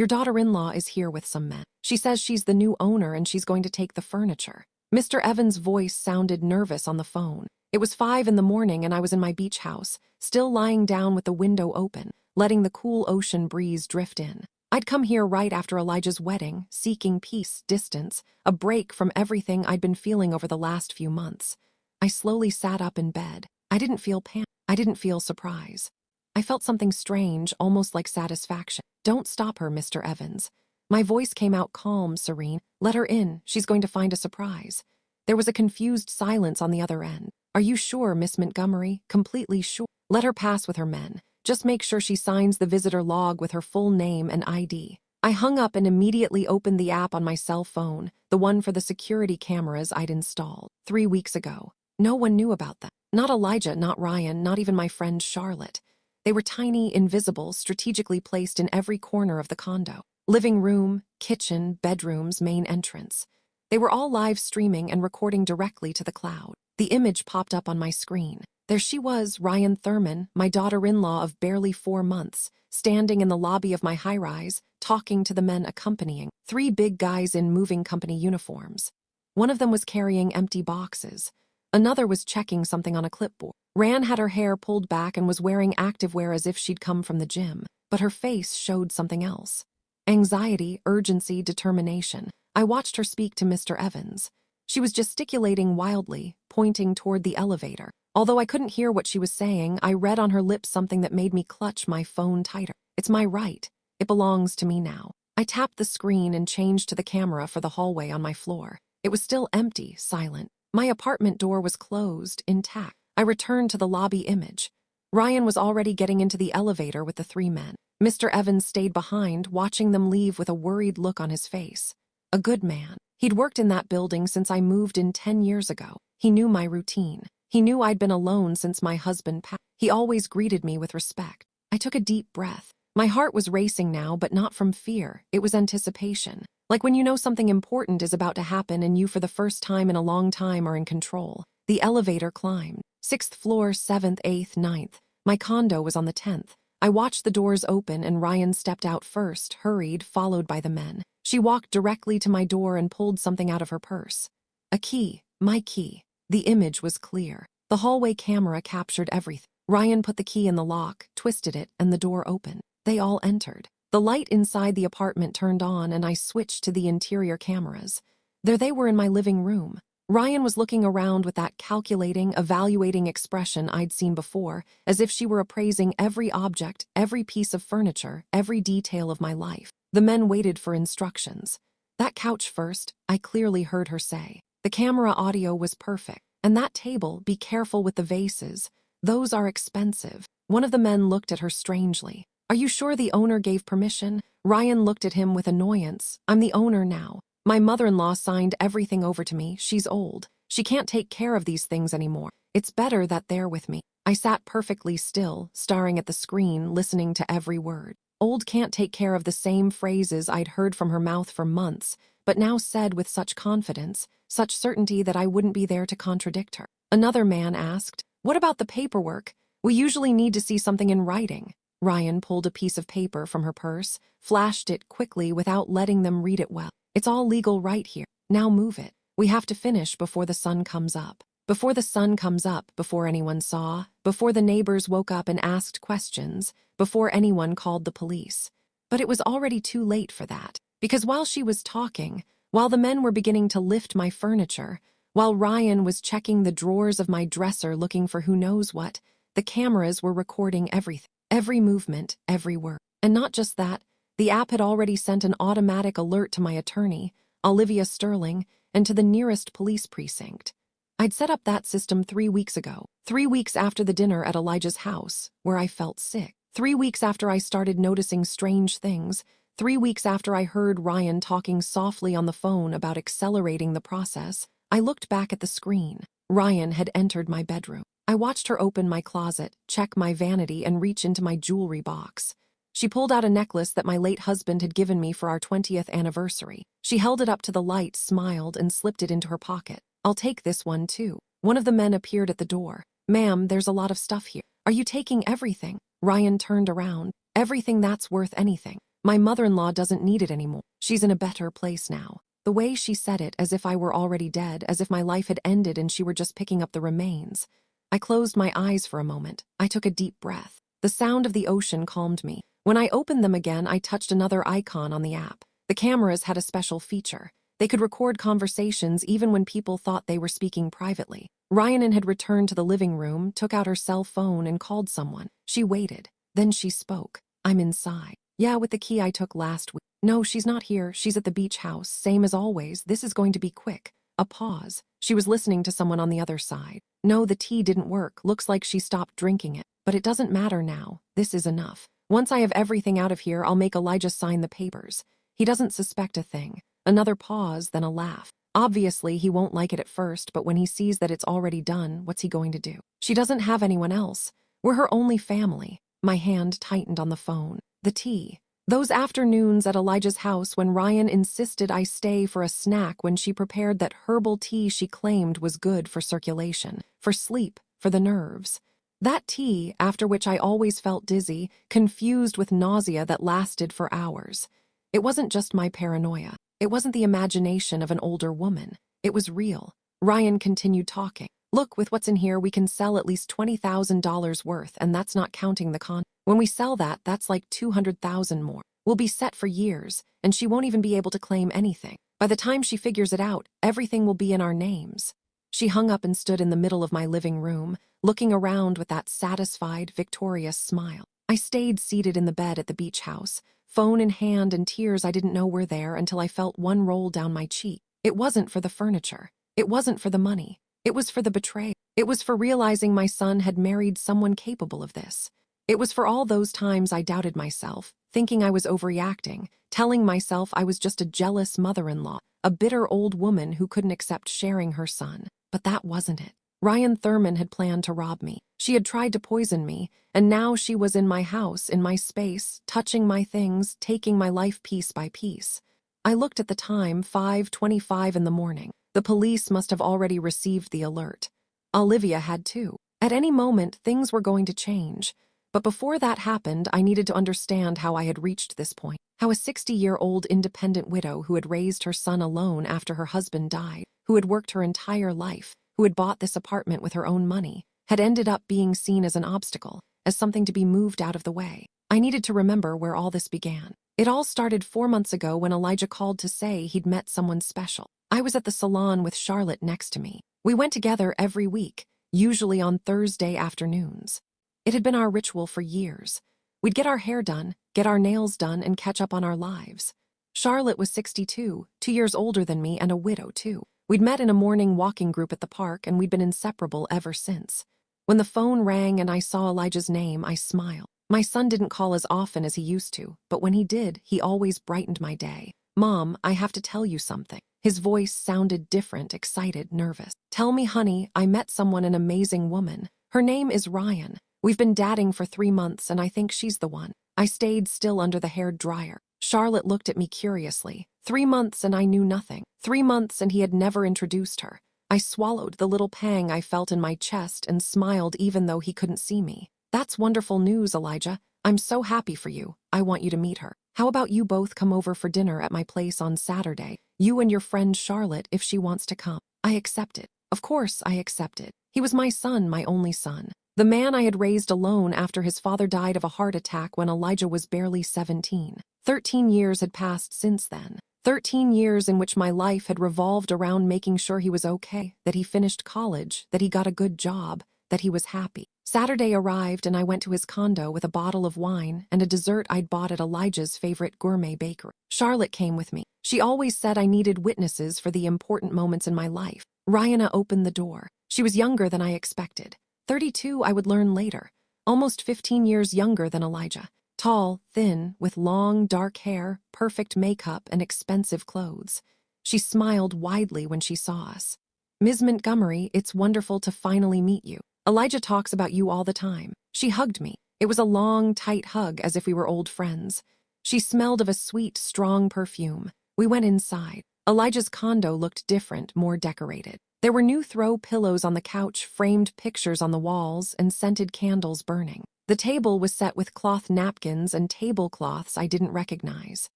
Your daughter-in-law is here with some men. She says she's the new owner and she's going to take the furniture. Mr. Evans' voice sounded nervous on the phone. It was 5 in the morning and I was in my beach house, still lying down with the window open, letting the cool ocean breeze drift in. I'd come here right after Elijah's wedding, seeking peace, distance, a break from everything I'd been feeling over the last few months. I slowly sat up in bed. I didn't feel panic. I didn't feel surprise. I felt something strange, almost like satisfaction. Don't stop her, Mr. Evans. My voice came out calm, serene. Let her in. She's going to find a surprise. There was a confused silence on the other end. Are you sure, Miss Montgomery? Completely sure. Let her pass with her men. Just make sure she signs the visitor log with her full name and ID. I hung up and immediately opened the app on my cell phone, the one for the security cameras I'd installed 3 weeks ago. No one knew about them. Not Elijah, not Ryan, not even my friend Charlotte. They were tiny, invisible, strategically placed in every corner of the condo. Living room, kitchen, bedrooms, main entrance. They were all live streaming and recording directly to the cloud. The image popped up on my screen. There she was, Ryan Thurman, my daughter-in-law of barely 4 months, standing in the lobby of my high-rise, talking to the men accompanying, 3 big guys in moving company uniforms. One of them was carrying empty boxes. Another was checking something on a clipboard. Ran had her hair pulled back and was wearing activewear as if she'd come from the gym, but her face showed something else. Anxiety, urgency, determination. I watched her speak to Mr. Evans. She was gesticulating wildly, pointing toward the elevator. Although I couldn't hear what she was saying, I read on her lips something that made me clutch my phone tighter. It's my right. It belongs to me now. I tapped the screen and changed to the camera for the hallway on my floor. It was still empty, silent. My apartment door was closed, intact. I returned to the lobby image. Ryan was already getting into the elevator with the 3 men. Mr. Evans stayed behind, watching them leave with a worried look on his face. A good man. He'd worked in that building since I moved in 10 years ago. He knew my routine. He knew I'd been alone since my husband passed. He always greeted me with respect. I took a deep breath. My heart was racing now, but not from fear. It was anticipation. Like when you know something important is about to happen and you for the first time in a long time are in control. The elevator climbed. 6th floor, 7th, 8th, 9th. My condo was on the 10th. I watched the doors open and Ryan stepped out first, hurried, followed by the men. She walked directly to my door and pulled something out of her purse. A key. My key. The image was clear. The hallway camera captured everything. Ryan put the key in the lock, twisted it, and the door opened. They all entered. The light inside the apartment turned on and I switched to the interior cameras. There they were in my living room. Ryan was looking around with that calculating, evaluating expression I'd seen before, as if she were appraising every object, every piece of furniture, every detail of my life. The men waited for instructions. That couch first, I clearly heard her say. The camera audio was perfect. And that table, be careful with the vases. Those are expensive. One of the men looked at her strangely. Are you sure the owner gave permission? Ryan looked at him with annoyance. I'm the owner now. My mother-in-law signed everything over to me. She's old. She can't take care of these things anymore. It's better that they're with me. I sat perfectly still, staring at the screen, listening to every word. Old can't take care of the same phrases I'd heard from her mouth for months, but now said with such confidence, such certainty that I wouldn't be there to contradict her. Another man asked, what about the paperwork? We usually need to see something in writing. Ryan pulled a piece of paper from her purse, flashed it quickly without letting them read it well. It's all legal right here. Now move it. We have to finish before the sun comes up. Before the sun comes up, before anyone saw, before the neighbors woke up and asked questions, before anyone called the police. But it was already too late for that, because while she was talking, while the men were beginning to lift my furniture, while Ryan was checking the drawers of my dresser looking for who knows what, the cameras were recording everything, every movement, every word. And not just that, the app had already sent an automatic alert to my attorney, Olivia Sterling, and to the nearest police precinct. I'd set up that system 3 weeks ago, 3 weeks after the dinner at Elijah's house, where I felt sick, 3 weeks after I started noticing strange things, 3 weeks after I heard Ryan talking softly on the phone about accelerating the process. I looked back at the screen. Ryan had entered my bedroom. I watched her open my closet, check my vanity, and reach into my jewelry box. She pulled out a necklace that my late husband had given me for our 20th anniversary. She held it up to the light, smiled, and slipped it into her pocket. I'll take this one, too. One of the men appeared at the door. Ma'am, there's a lot of stuff here. Are you taking everything? Ryan turned around. Everything that's worth anything. My mother-in-law doesn't need it anymore. She's in a better place now. The way she said it, as if I were already dead, as if my life had ended and she were just picking up the remains. I closed my eyes for a moment. I took a deep breath. The sound of the ocean calmed me. When I opened them again, I touched another icon on the app. The cameras had a special feature. They could record conversations even when people thought they were speaking privately. Rhiannon had returned to the living room, took out her cell phone and called someone. She waited. Then she spoke. "I'm inside." "Yeah, with the key I took last week." "No, she's not here. She's at the beach house. Same as always. This is going to be quick." A pause. She was listening to someone on the other side. "No, the tea didn't work. Looks like she stopped drinking it. But it doesn't matter now. This is enough. Once I have everything out of here, I'll make Elijah sign the papers. He doesn't suspect a thing." Another pause, then a laugh. "Obviously, he won't like it at first, but when he sees that it's already done, what's he going to do? She doesn't have anyone else. We're her only family." My hand tightened on the phone. The tea. Those afternoons at Elijah's house when Ryan insisted I stay for a snack when she prepared that herbal tea she claimed was good for circulation, for sleep, for the nerves. That tea, after which I always felt dizzy, confused with nausea that lasted for hours. It wasn't just my paranoia. It wasn't the imagination of an older woman. It was real. Ryan continued talking. "Look, with what's in here, we can sell at least $20,000 worth, and that's not counting the con. When we sell that, that's like $200,000 more. We'll be set for years, and she won't even be able to claim anything. By the time she figures it out, everything will be in our names." She hung up and stood in the middle of my living room, looking around with that satisfied, victorious smile. I stayed seated in the bed at the beach house, phone in hand and tears I didn't know were there until I felt one roll down my cheek. It wasn't for the furniture. It wasn't for the money. It was for the betrayal. It was for realizing my son had married someone capable of this. It was for all those times I doubted myself, thinking I was overreacting, telling myself I was just a jealous mother-in-law, a bitter old woman who couldn't accept sharing her son. But that wasn't it. Ryan Thurman had planned to rob me. She had tried to poison me, and now she was in my house, in my space, touching my things, taking my life piece by piece. I looked at the time, 5:25 in the morning. The police must have already received the alert. Olivia had too. At any moment, things were going to change. But before that happened, I needed to understand how I had reached this point. How a 60-year-old independent widow who had raised her son alone after her husband died, who had worked her entire life, who had bought this apartment with her own money, had ended up being seen as an obstacle, as something to be moved out of the way. I needed to remember where all this began. It all started 4 months ago when Elijah called to say he'd met someone special. I was at the salon with Charlotte next to me. We went together every week, usually on Thursday afternoons. It had been our ritual for years. We'd get our hair done, get our nails done, and catch up on our lives. Charlotte was 62, 2 years older than me, and a widow too. We'd met in a morning walking group at the park, and we'd been inseparable ever since. When the phone rang and I saw Elijah's name, I smiled. My son didn't call as often as he used to, but when he did, he always brightened my day. "Mom, I have to tell you something." His voice sounded different, excited, nervous. "Tell me, honey, I met someone, an amazing woman. Her name is Ryan. We've been dating for 3 months, and I think she's the one." I stayed still under the hair dryer. Charlotte looked at me curiously. 3 months and I knew nothing. 3 months and he had never introduced her. I swallowed the little pang I felt in my chest and smiled even though he couldn't see me. "That's wonderful news, Elijah. I'm so happy for you. I want you to meet her. How about you both come over for dinner at my place on Saturday? You and your friend Charlotte, if she wants to come." I accepted. Of course I accepted. He was my son, my only son. The man I had raised alone after his father died of a heart attack when Elijah was barely 17. 13 years had passed since then. 13 years in which my life had revolved around making sure he was okay, that he finished college, that he got a good job, that he was happy. Saturday arrived and I went to his condo with a bottle of wine and a dessert I'd bought at Elijah's favorite gourmet bakery. Charlotte came with me. She always said I needed witnesses for the important moments in my life. Ryana opened the door. She was younger than I expected. 32, I would learn later. Almost 15 years younger than Elijah. Tall, thin, with long, dark hair, perfect makeup, and expensive clothes. She smiled widely when she saw us. "Ms. Montgomery, it's wonderful to finally meet you. Elijah talks about you all the time." She hugged me. It was a long, tight hug, as if we were old friends. She smelled of a sweet, strong perfume. We went inside. Elijah's condo looked different, more decorated. There were new throw pillows on the couch, framed pictures on the walls, and scented candles burning. The table was set with cloth napkins and tablecloths I didn't recognize.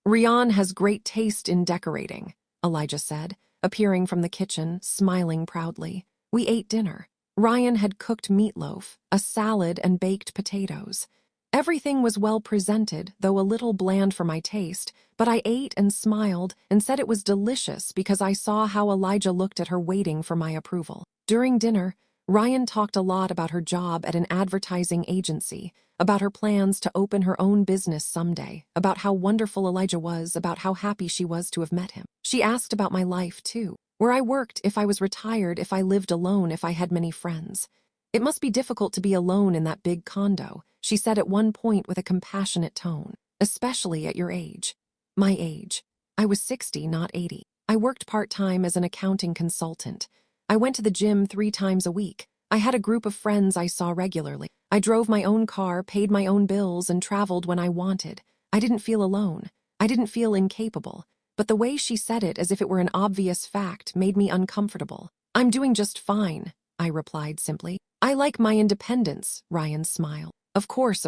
"Rian has great taste in decorating," Elijah said, appearing from the kitchen, smiling proudly. We ate dinner. Ryan had cooked meatloaf, a salad, and baked potatoes. Everything was well presented, though a little bland for my taste, but I ate and smiled and said it was delicious because I saw how Elijah looked at her waiting for my approval. During dinner, Ryan talked a lot about her job at an advertising agency, about her plans to open her own business someday, about how wonderful Elijah was, about how happy she was to have met him. She asked about my life, too, where I worked, if I was retired, if I lived alone, if I had many friends. "It must be difficult to be alone in that big condo," she said at one point with a compassionate tone, "especially at your age." My age. I was 60, not 80. I worked part-time as an accounting consultant. I went to the gym 3 times a week. I had a group of friends I saw regularly. I drove my own car, paid my own bills, and traveled when I wanted. I didn't feel alone. I didn't feel incapable. But the way she said it, as if it were an obvious fact, made me uncomfortable. "I'm doing just fine," I replied simply. "I like my independence," Ryan smiled. Of course.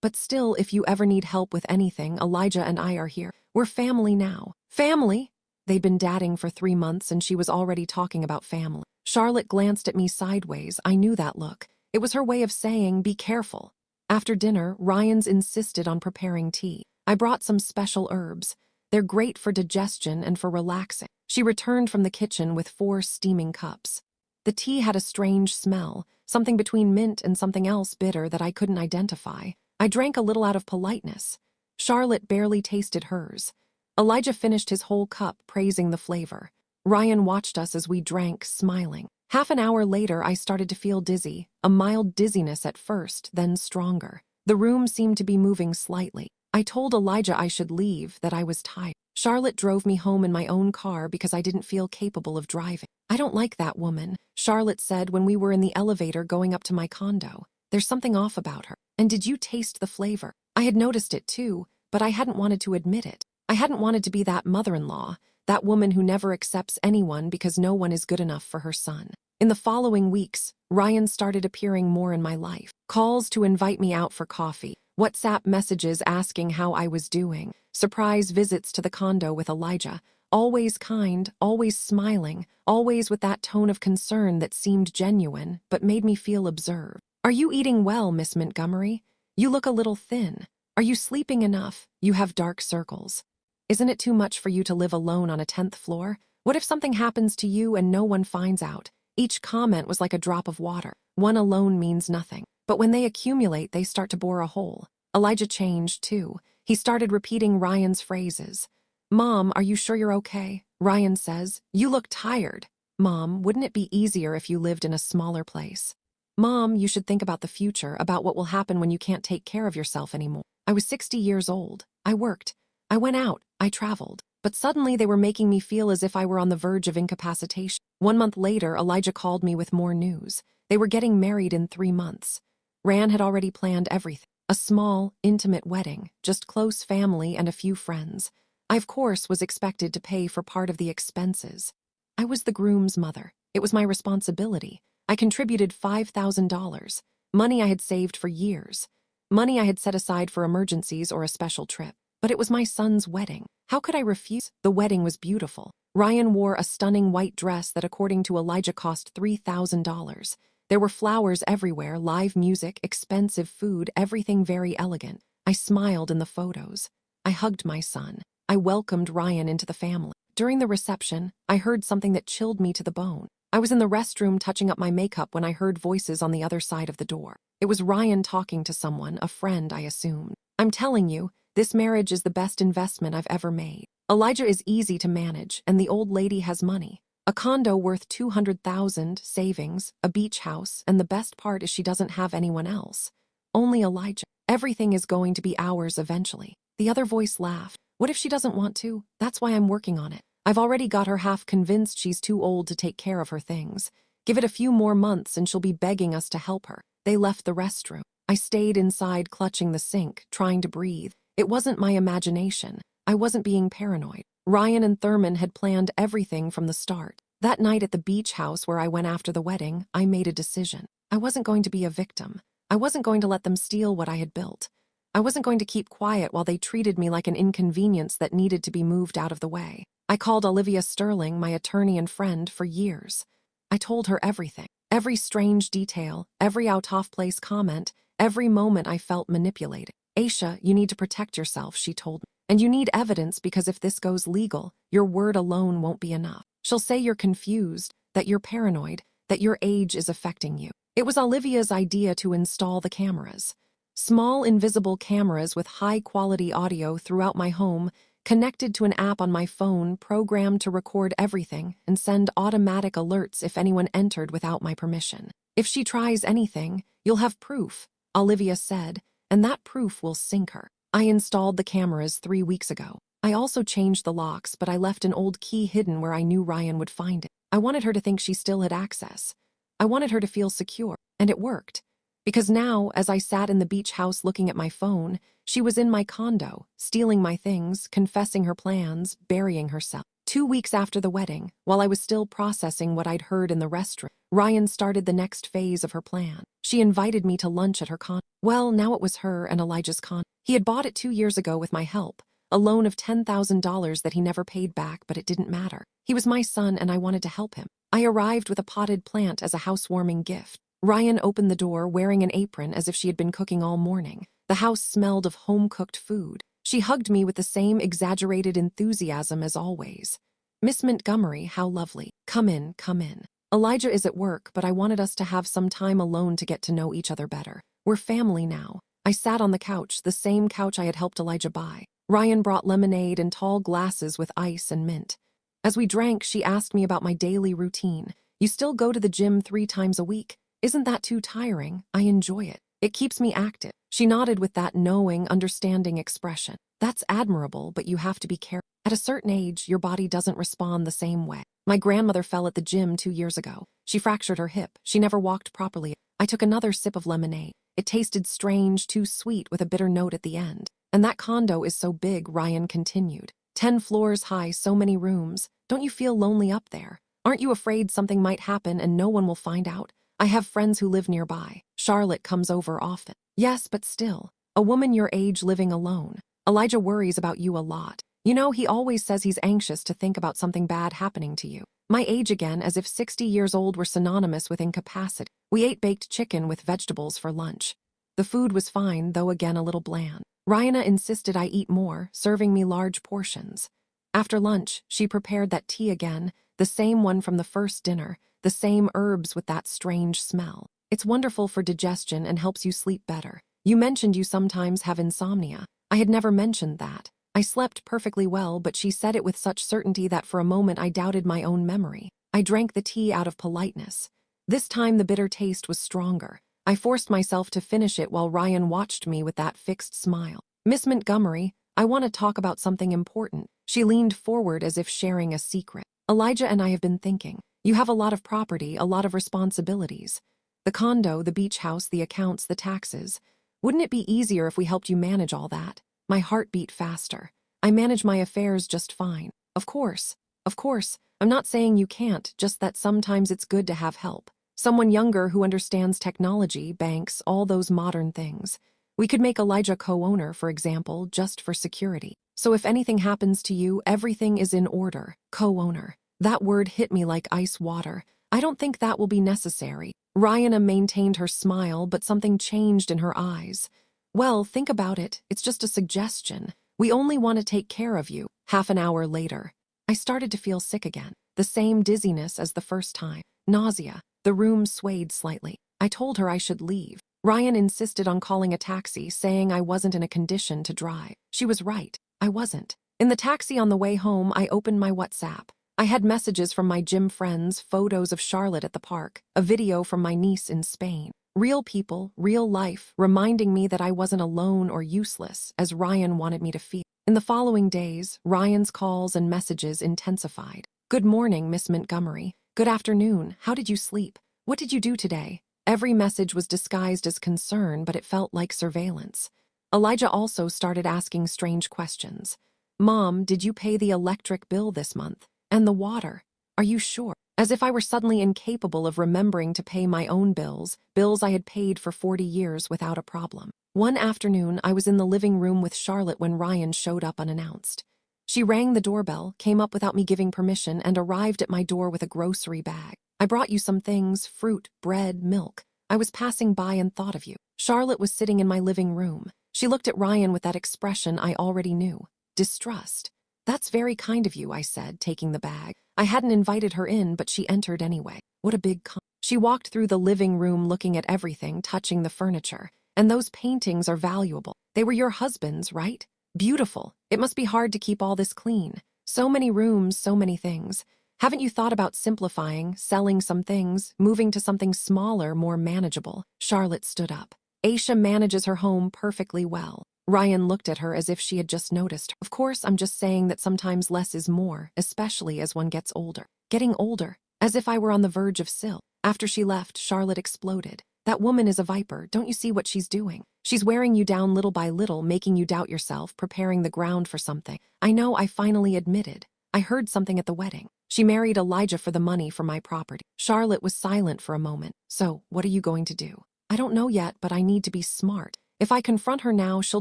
But still, if you ever need help with anything, Elijah and I are here. We're family now." "Family?" They'd been dating for 3 months and she was already talking about family. Charlotte glanced at me sideways. I knew that look. It was her way of saying, "Be careful." After dinner, Ryan's insisted on preparing tea. I brought some special herbs. They're great for digestion and for relaxing. She returned from the kitchen with 4 steaming cups. The tea had a strange smell, something between mint and something else bitter that I couldn't identify. I drank a little out of politeness. Charlotte barely tasted hers. Elijah finished his whole cup, praising the flavor. Ryan watched us as we drank, smiling. Half an hour later, I started to feel dizzy, a mild dizziness at first, then stronger. The room seemed to be moving slightly. I told Elijah I should leave, that I was tired. Charlotte drove me home in my own car because I didn't feel capable of driving. "I don't like that woman," Charlotte said when we were in the elevator going up to my condo. "There's something off about her." "And did you taste the flavor?" I had noticed it too, but I hadn't wanted to admit it. I hadn't wanted to be that mother-in-law, that woman who never accepts anyone because no one is good enough for her son. In the following weeks, Ryan started appearing more in my life. Calls to invite me out for coffee, WhatsApp messages asking how I was doing, surprise visits to the condo with Elijah, always kind, always smiling, always with that tone of concern that seemed genuine but made me feel observed. "Are you eating well, Miss Montgomery? You look a little thin. Are you sleeping enough? You have dark circles. Isn't it too much for you to live alone on a 10th floor? What if something happens to you and no one finds out?" Each comment was like a drop of water. One alone means nothing. But when they accumulate, they start to bore a hole. Elijah changed, too. He started repeating Ryan's phrases. "Mom, are you sure you're okay?" Ryan says, "You look tired." "Mom, wouldn't it be easier if you lived in a smaller place?" "Mom, you should think about the future, about what will happen when you can't take care of yourself anymore." I was 60 years old. I worked. I went out. I traveled. But suddenly they were making me feel as if I were on the verge of incapacitation. 1 month later, Elijah called me with more news. They were getting married in 3 months. Ran had already planned everything. A small, intimate wedding, just close family and a few friends. I, of course, was expected to pay for part of the expenses. I was the groom's mother. It was my responsibility. I contributed $5,000, money I had saved for years, money I had set aside for emergencies or a special trip. But it was my son's wedding. How could I refuse? The wedding was beautiful. Ryan wore a stunning white dress that, according to Elijah, cost $3,000. There were flowers everywhere, live music, expensive food, everything very elegant. I smiled in the photos. I hugged my son. I welcomed Ryan into the family. During the reception, I heard something that chilled me to the bone. I was in the restroom touching up my makeup when I heard voices on the other side of the door. It was Ryan talking to someone, a friend, I assumed. "I'm telling you, this marriage is the best investment I've ever made. Elijah is easy to manage, and the old lady has money. A condo worth $200,000, savings, a beach house, and the best part is she doesn't have anyone else. Only Elijah. Everything is going to be ours eventually." The other voice laughed. "What if she doesn't want to? That's why I'm working on it. I've already got her half convinced she's too old to take care of her things. Give it a few more months and she'll be begging us to help her." They left the restroom. I stayed inside, clutching the sink, trying to breathe. It wasn't my imagination. I wasn't being paranoid. Ryan and Thurman had planned everything from the start. That night at the beach house where I went after the wedding, I made a decision. I wasn't going to be a victim. I wasn't going to let them steal what I had built. I wasn't going to keep quiet while they treated me like an inconvenience that needed to be moved out of the way. I called Olivia Sterling, my attorney and friend, for years. I told her everything, every strange detail, every out-of-place comment, every moment I felt manipulated. Aisha, you need to protect yourself, she told me. And you need evidence because if this goes legal, your word alone won't be enough. She'll say you're confused, that you're paranoid, that your age is affecting you. It was Olivia's idea to install the cameras. Small invisible cameras with high-quality audio throughout my home, connected to an app on my phone programmed to record everything and send automatic alerts if anyone entered without my permission. If she tries anything, you'll have proof, Olivia said, and that proof will sink her. I installed the cameras 3 weeks ago. I also changed the locks, but I left an old key hidden where I knew Ryan would find it. I wanted her to think she still had access. I wanted her to feel secure, and it worked. Because now, as I sat in the beach house looking at my phone, she was in my condo, stealing my things, confessing her plans, burying herself. 2 weeks after the wedding, while I was still processing what I'd heard in the restaurant, Ryan started the next phase of her plan. She invited me to lunch at her condo. Well, now it was her and Elijah's condo. He had bought it 2 years ago with my help, a loan of $10,000 that he never paid back, but it didn't matter. He was my son and I wanted to help him. I arrived with a potted plant as a housewarming gift. Ryan opened the door wearing an apron as if she had been cooking all morning. The house smelled of home-cooked food. She hugged me with the same exaggerated enthusiasm as always. Miss Montgomery, how lovely. Come in, come in. Elijah is at work, but I wanted us to have some time alone to get to know each other better. We're family now. I sat on the couch, the same couch I had helped Elijah buy. Ryan brought lemonade and tall glasses with ice and mint. As we drank, she asked me about my daily routine. You still go to the gym 3 times a week? Isn't that too tiring? I enjoy it. It keeps me active. She nodded with that knowing, understanding expression. That's admirable, but you have to be careful. At a certain age, your body doesn't respond the same way. My grandmother fell at the gym 2 years ago. She fractured her hip. She never walked properly. I took another sip of lemonade. It tasted strange, too sweet, with a bitter note at the end. And that condo is so big, Ryan continued. 10 floors high, so many rooms. Don't you feel lonely up there? Aren't you afraid something might happen and no one will find out? I have friends who live nearby. Charlotte comes over often. Yes, but still. A woman your age living alone. Elijah worries about you a lot. You know, he always says he's anxious to think about something bad happening to you. My age again, as if 60 years old were synonymous with incapacity. We ate baked chicken with vegetables for lunch. The food was fine, though again a little bland. Ryana insisted I eat more, serving me large portions. After lunch, she prepared that tea again, the same one from the first dinner, the same herbs with that strange smell. It's wonderful for digestion and helps you sleep better. You mentioned you sometimes have insomnia. I had never mentioned that. I slept perfectly well, but she said it with such certainty that for a moment I doubted my own memory. I drank the tea out of politeness. This time the bitter taste was stronger. I forced myself to finish it while Ryan watched me with that fixed smile. Miss Montgomery, I want to talk about something important. She leaned forward as if sharing a secret. Elijah and I have been thinking. You have a lot of property, a lot of responsibilities. The condo, the beach house, the accounts, the taxes. Wouldn't it be easier if we helped you manage all that? My heart beat faster. I manage my affairs just fine. Of course. I'm not saying you can't, just that sometimes it's good to have help. Someone younger who understands technology, banks, all those modern things. We could make Elijah co-owner, for example, just for security. So if anything happens to you, everything is in order. Co-owner. That word hit me like ice water. I don't think that will be necessary. Ryana maintained her smile, but something changed in her eyes. Well, think about it. It's just a suggestion. We only want to take care of you. Half an hour later, I started to feel sick again. The same dizziness as the first time. Nausea. The room swayed slightly. I told her I should leave. Ryan insisted on calling a taxi, saying I wasn't in a condition to drive. She was right. I wasn't. In the taxi on the way home, I opened my WhatsApp. I had messages from my gym friends, photos of Charlotte at the park, a video from my niece in Spain. Real people, real life, reminding me that I wasn't alone or useless, as Ryan wanted me to feel. In the following days, Ryan's calls and messages intensified. Good morning, Miss Montgomery. Good afternoon. How did you sleep? What did you do today? Every message was disguised as concern, but it felt like surveillance. Elijah also started asking strange questions. Mom, did you pay the electric bill this month? And the water? Are you sure? As if I were suddenly incapable of remembering to pay my own bills I had paid for 40 years without a problem. One afternoon, I was in the living room with Charlotte when Ryan showed up unannounced. She rang the doorbell, came up without me giving permission, and arrived at my door with a grocery bag. I brought you some things, fruit, bread, milk. I was passing by and thought of you. Charlotte was sitting in my living room. She looked at Ryan with that expression I already knew. Distrust. That's very kind of you, I said, taking the bag. I hadn't invited her in, but she entered anyway. What a big She walked through the living room looking at everything, touching the furniture. And those paintings are valuable. They were your husband's, right? Beautiful. It must be hard to keep all this clean. So many rooms, so many things. Haven't you thought about simplifying, selling some things, moving to something smaller, more manageable? Charlotte stood up. Aisha manages her home perfectly well. Ryan looked at her as if she had just noticed. Of course, I'm just saying that sometimes less is more, especially as one gets older. Getting older, as if I were on the verge of sill. After she left, Charlotte exploded. That woman is a viper. Don't you see what she's doing? She's wearing you down little by little, making you doubt yourself, preparing the ground for something. I know, I finally admitted. I heard something at the wedding. She married Elijah for the money for my property. Charlotte was silent for a moment. So, what are you going to do? I don't know yet, but I need to be smart. If I confront her now, she'll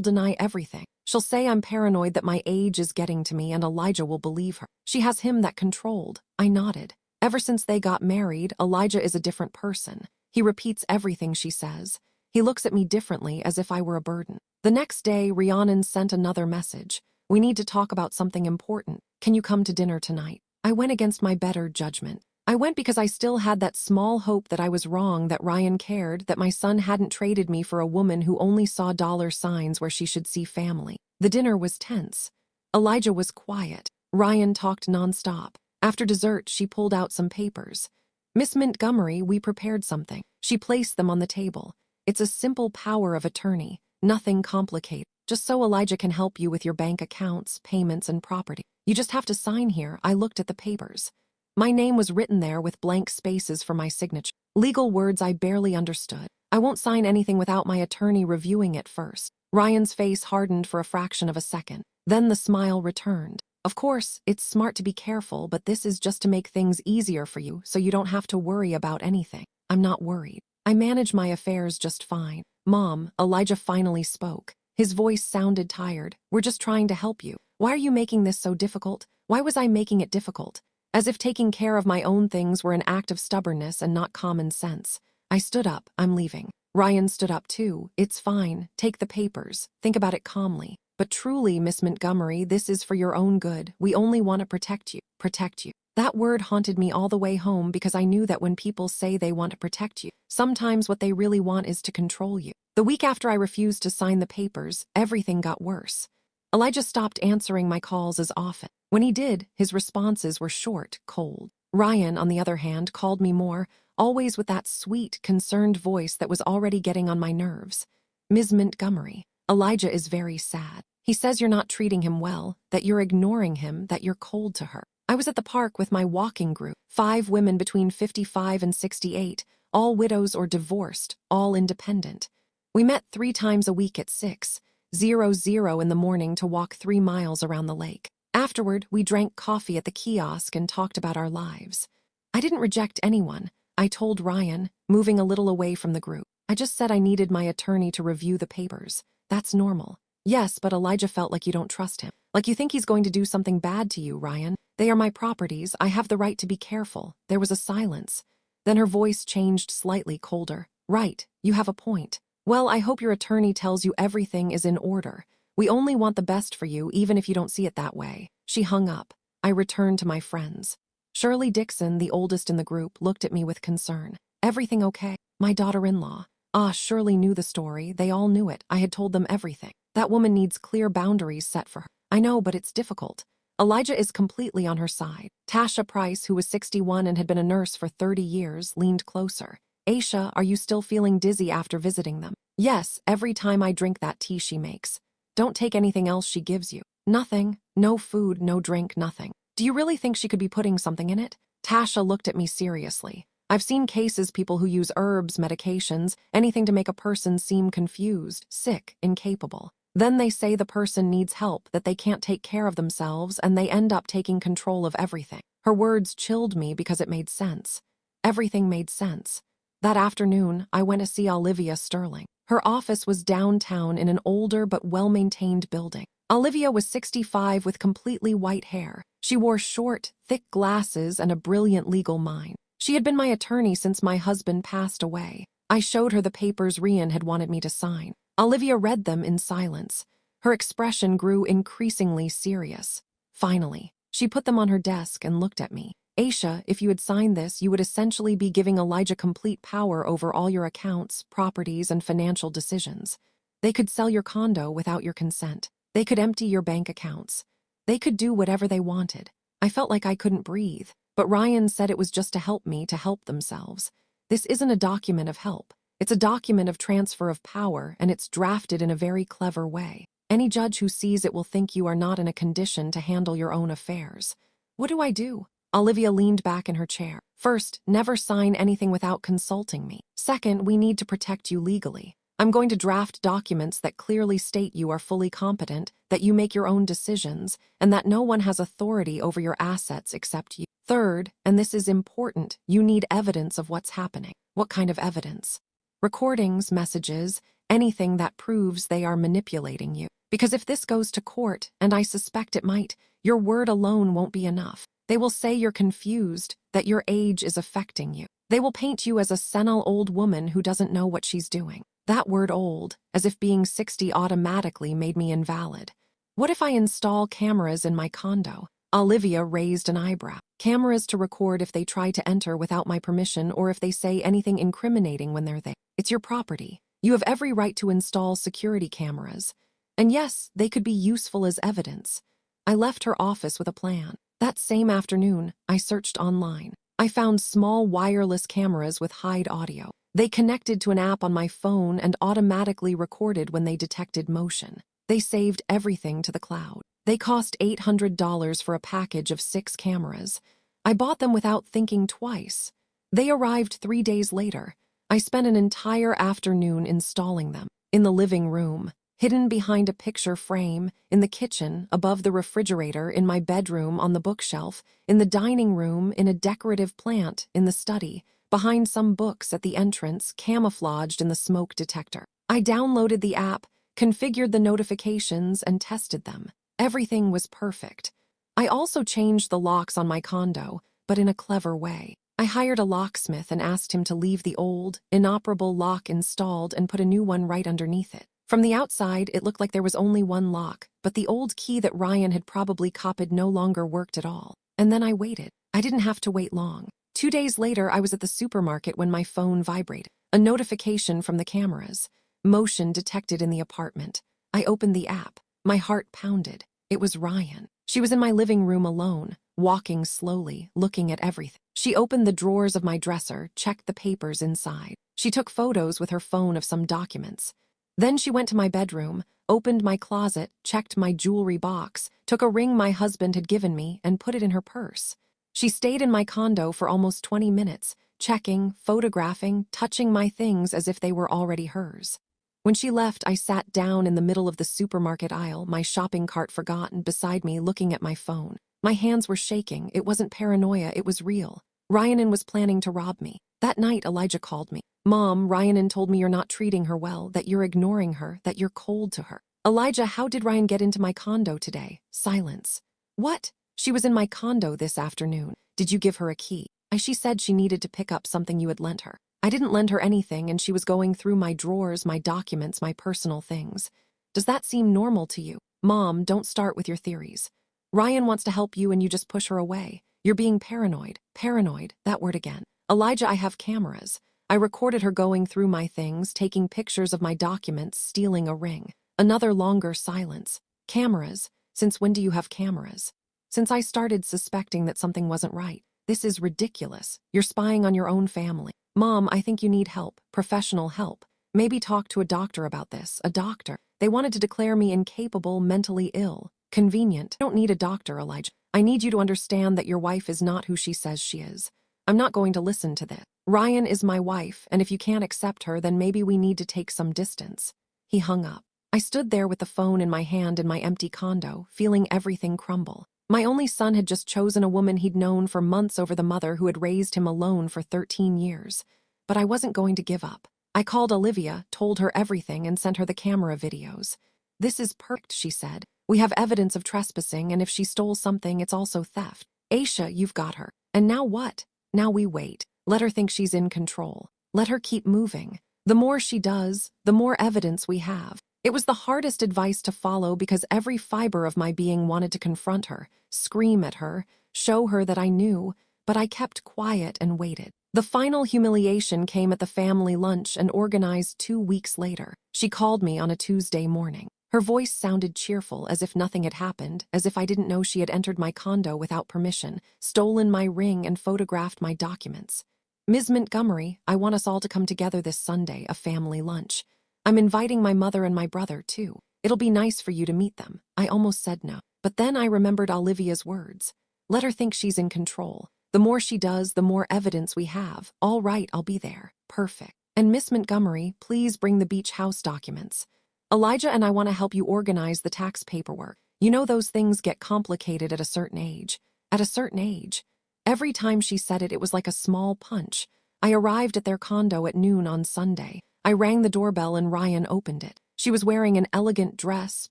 deny everything. She'll say I'm paranoid that my age is getting to me and Elijah will believe her. She has him that controlled. I nodded. Ever since they got married, Elijah is a different person. He repeats everything she says. He looks at me differently, as if I were a burden. The next day, Rhiannon sent another message. We need to talk about something important. Can you come to dinner tonight? I went against my better judgment. I went because I still had that small hope that I was wrong, that Ryan cared, that my son hadn't traded me for a woman who only saw dollar signs where she should see family. The dinner was tense. Elijah was quiet. Ryan talked nonstop. After dessert, she pulled out some papers. Miss Montgomery, we prepared something. She placed them on the table. It's a simple power of attorney, nothing complicated. Just so Elijah can help you with your bank accounts, payments, and property. You just have to sign here. I looked at the papers. My name was written there with blank spaces for my signature. Legal words I barely understood. I won't sign anything without my attorney reviewing it first. Ryan's face hardened for a fraction of a second. Then the smile returned. Of course, it's smart to be careful, but this is just to make things easier for you, so you don't have to worry about anything. I'm not worried. I manage my affairs just fine. Mom, Elijah finally spoke. His voice sounded tired. We're just trying to help you. Why are you making this so difficult? Why was I making it difficult? As if taking care of my own things were an act of stubbornness and not common sense. I stood up. I'm leaving. Ryan stood up too. It's fine. Take the papers. Think about it calmly. But truly, Miss Montgomery, this is for your own good. We only want to protect you. Protect you. That word haunted me all the way home because I knew that when people say they want to protect you, sometimes what they really want is to control you. The week after I refused to sign the papers, everything got worse. Elijah stopped answering my calls as often. When he did, his responses were short, cold. Ryan, on the other hand, called me more, always with that sweet, concerned voice that was already getting on my nerves. Ms. Montgomery, Elijah is very sad. He says you're not treating him well, that you're ignoring him, that you're cold to her. I was at the park with my walking group, 5 women between 55 and 68, all widows or divorced, all independent. We met 3 times a week at 6:00 in the morning to walk 3 miles around the lake. Afterward, we drank coffee at the kiosk and talked about our lives. I didn't reject anyone. I told Ryan, moving a little away from the group. I just said I needed my attorney to review the papers. That's normal. Yes, but Elijah felt like you don't trust him. Like you think he's going to do something bad to you, Ryan. They are my properties. I have the right to be careful. There was a silence. Then her voice changed slightly colder. Right, you have a point. Well, I hope your attorney tells you everything is in order. We only want the best for you, even if you don't see it that way. She hung up. I returned to my friends. Shirley Dixon, the oldest in the group, looked at me with concern. Everything okay? My daughter-in-law. Shirley knew the story. They all knew it. I had told them everything. That woman needs clear boundaries set for her. I know, but it's difficult. Elijah is completely on her side. Tasha Price, who was 61 and had been a nurse for 30 years, leaned closer. Aisha, are you still feeling dizzy after visiting them? Yes, every time I drink that tea she makes. Don't take anything else she gives you. Nothing. No food, no drink, nothing. Do you really think she could be putting something in it? Tasha looked at me seriously. I've seen cases people who use herbs, medications, anything to make a person seem confused, sick, incapable. Then they say the person needs help, that they can't take care of themselves, and they end up taking control of everything. Her words chilled me because it made sense. Everything made sense. That afternoon, I went to see Olivia Sterling. Her office was downtown in an older but well-maintained building. Olivia was 65 with completely white hair. She wore short, thick glasses and a brilliant legal mind. She had been my attorney since my husband passed away. I showed her the papers Rian had wanted me to sign. Olivia read them in silence. Her expression grew increasingly serious. Finally, she put them on her desk and looked at me. Aisha, if you had signed this, you would essentially be giving Elijah complete power over all your accounts, properties, and financial decisions. They could sell your condo without your consent. They could empty your bank accounts. They could do whatever they wanted. I felt like I couldn't breathe, but Ryan said it was just to help me to help themselves. This isn't a document of help. It's a document of transfer of power, and it's drafted in a very clever way. Any judge who sees it will think you are not in a condition to handle your own affairs. What do I do? Olivia leaned back in her chair. First, never sign anything without consulting me. Second, we need to protect you legally. I'm going to draft documents that clearly state you are fully competent, that you make your own decisions, and that no one has authority over your assets except you. Third, and this is important, you need evidence of what's happening. What kind of evidence? Recordings, messages, anything that proves they are manipulating you. Because if this goes to court, and I suspect it might, your word alone won't be enough. They will say you're confused, that your age is affecting you. They will paint you as a senile old woman who doesn't know what she's doing. That word old, as if being 60 automatically made me invalid. What if I install cameras in my condo? Olivia raised an eyebrow. Cameras to record if they try to enter without my permission or if they say anything incriminating when they're there. It's your property. You have every right to install security cameras. And yes, they could be useful as evidence. I left her office with a plan. That same afternoon, I searched online. I found small wireless cameras with hide audio. They connected to an app on my phone and automatically recorded when they detected motion. They saved everything to the cloud. They cost $800 for a package of 6 cameras. I bought them without thinking twice. They arrived 3 days later. I spent an entire afternoon installing them. In the living room, hidden behind a picture frame, in the kitchen, above the refrigerator, in my bedroom, on the bookshelf, in the dining room, in a decorative plant, in the study, behind some books at the entrance, camouflaged in the smoke detector. I downloaded the app, configured the notifications, and tested them. Everything was perfect. I also changed the locks on my condo, but in a clever way. I hired a locksmith and asked him to leave the old, inoperable lock installed and put a new one right underneath it. From the outside, it looked like there was only one lock, but the old key that Ryan had probably copied no longer worked at all. And then I waited. I didn't have to wait long. 2 days later, I was at the supermarket when my phone vibrated. A notification from the cameras. Motion detected in the apartment. I opened the app. My heart pounded. It was Ryan. She was in my living room alone, walking slowly, looking at everything. She opened the drawers of my dresser, checked the papers inside. She took photos with her phone of some documents. Then she went to my bedroom, opened my closet, checked my jewelry box, took a ring my husband had given me, and put it in her purse. She stayed in my condo for almost 20 minutes, checking, photographing, touching my things as if they were already hers. When she left, I sat down in the middle of the supermarket aisle, my shopping cart forgotten, beside me, looking at my phone. My hands were shaking. It wasn't paranoia, it was real. Ryanin was planning to rob me. That night, Elijah called me. Mom, Ryanin told me you're not treating her well, that you're ignoring her, that you're cold to her. Elijah, how did Ryan get into my condo today? Silence. What? She was in my condo this afternoon. Did you give her a key? She said she needed to pick up something you had lent her. I didn't lend her anything, and she was going through my drawers, my documents, my personal things. Does that seem normal to you? Mom, don't start with your theories. Ryan wants to help you and you just push her away. You're being paranoid. Paranoid, that word again. Elijah, I have cameras. I recorded her going through my things, taking pictures of my documents, stealing a ring. Another longer silence. Cameras? Since when do you have cameras? Since I started suspecting that something wasn't right. This is ridiculous. You're spying on your own family. Mom, I think you need help, professional help. Maybe talk to a doctor about this, a doctor. They wanted to declare me incapable, mentally ill. Convenient. I don't need a doctor, Elijah. I need you to understand that your wife is not who she says she is. I'm not going to listen to this. Ryan is my wife, and if you can't accept her, then maybe we need to take some distance. He hung up. I stood there with the phone in my hand in my empty condo, feeling everything crumble. My only son had just chosen a woman he'd known for months over the mother who had raised him alone for 13 years. But I wasn't going to give up. I called Olivia, told her everything, and sent her the camera videos. "This is perfect," she said. "We have evidence of trespassing, and if she stole something, it's also theft. Aisha, you've got her. And now what? Now we wait. Let her think she's in control. Let her keep moving. The more she does, the more evidence we have." It was the hardest advice to follow because every fiber of my being wanted to confront her, scream at her, show her that I knew, but I kept quiet and waited. The final humiliation came at the family lunch and organized 2 weeks later. She called me on a Tuesday morning. Her voice sounded cheerful, as if nothing had happened, as if I didn't know she had entered my condo without permission, stolen my ring, and photographed my documents. "Ms. Montgomery, I want us all to come together this Sunday, a family lunch. I'm inviting my mother and my brother, too. It'll be nice for you to meet them." I almost said no, but then I remembered Olivia's words. Let her think she's in control. The more she does, the more evidence we have. All right, I'll be there. Perfect. "And Miss Montgomery, please bring the beach house documents. Elijah and I want to help you organize the tax paperwork. You know those things get complicated at a certain age." At a certain age. Every time she said it, it was like a small punch. I arrived at their condo at noon on Sunday. I rang the doorbell and Ryan opened it. She was wearing an elegant dress,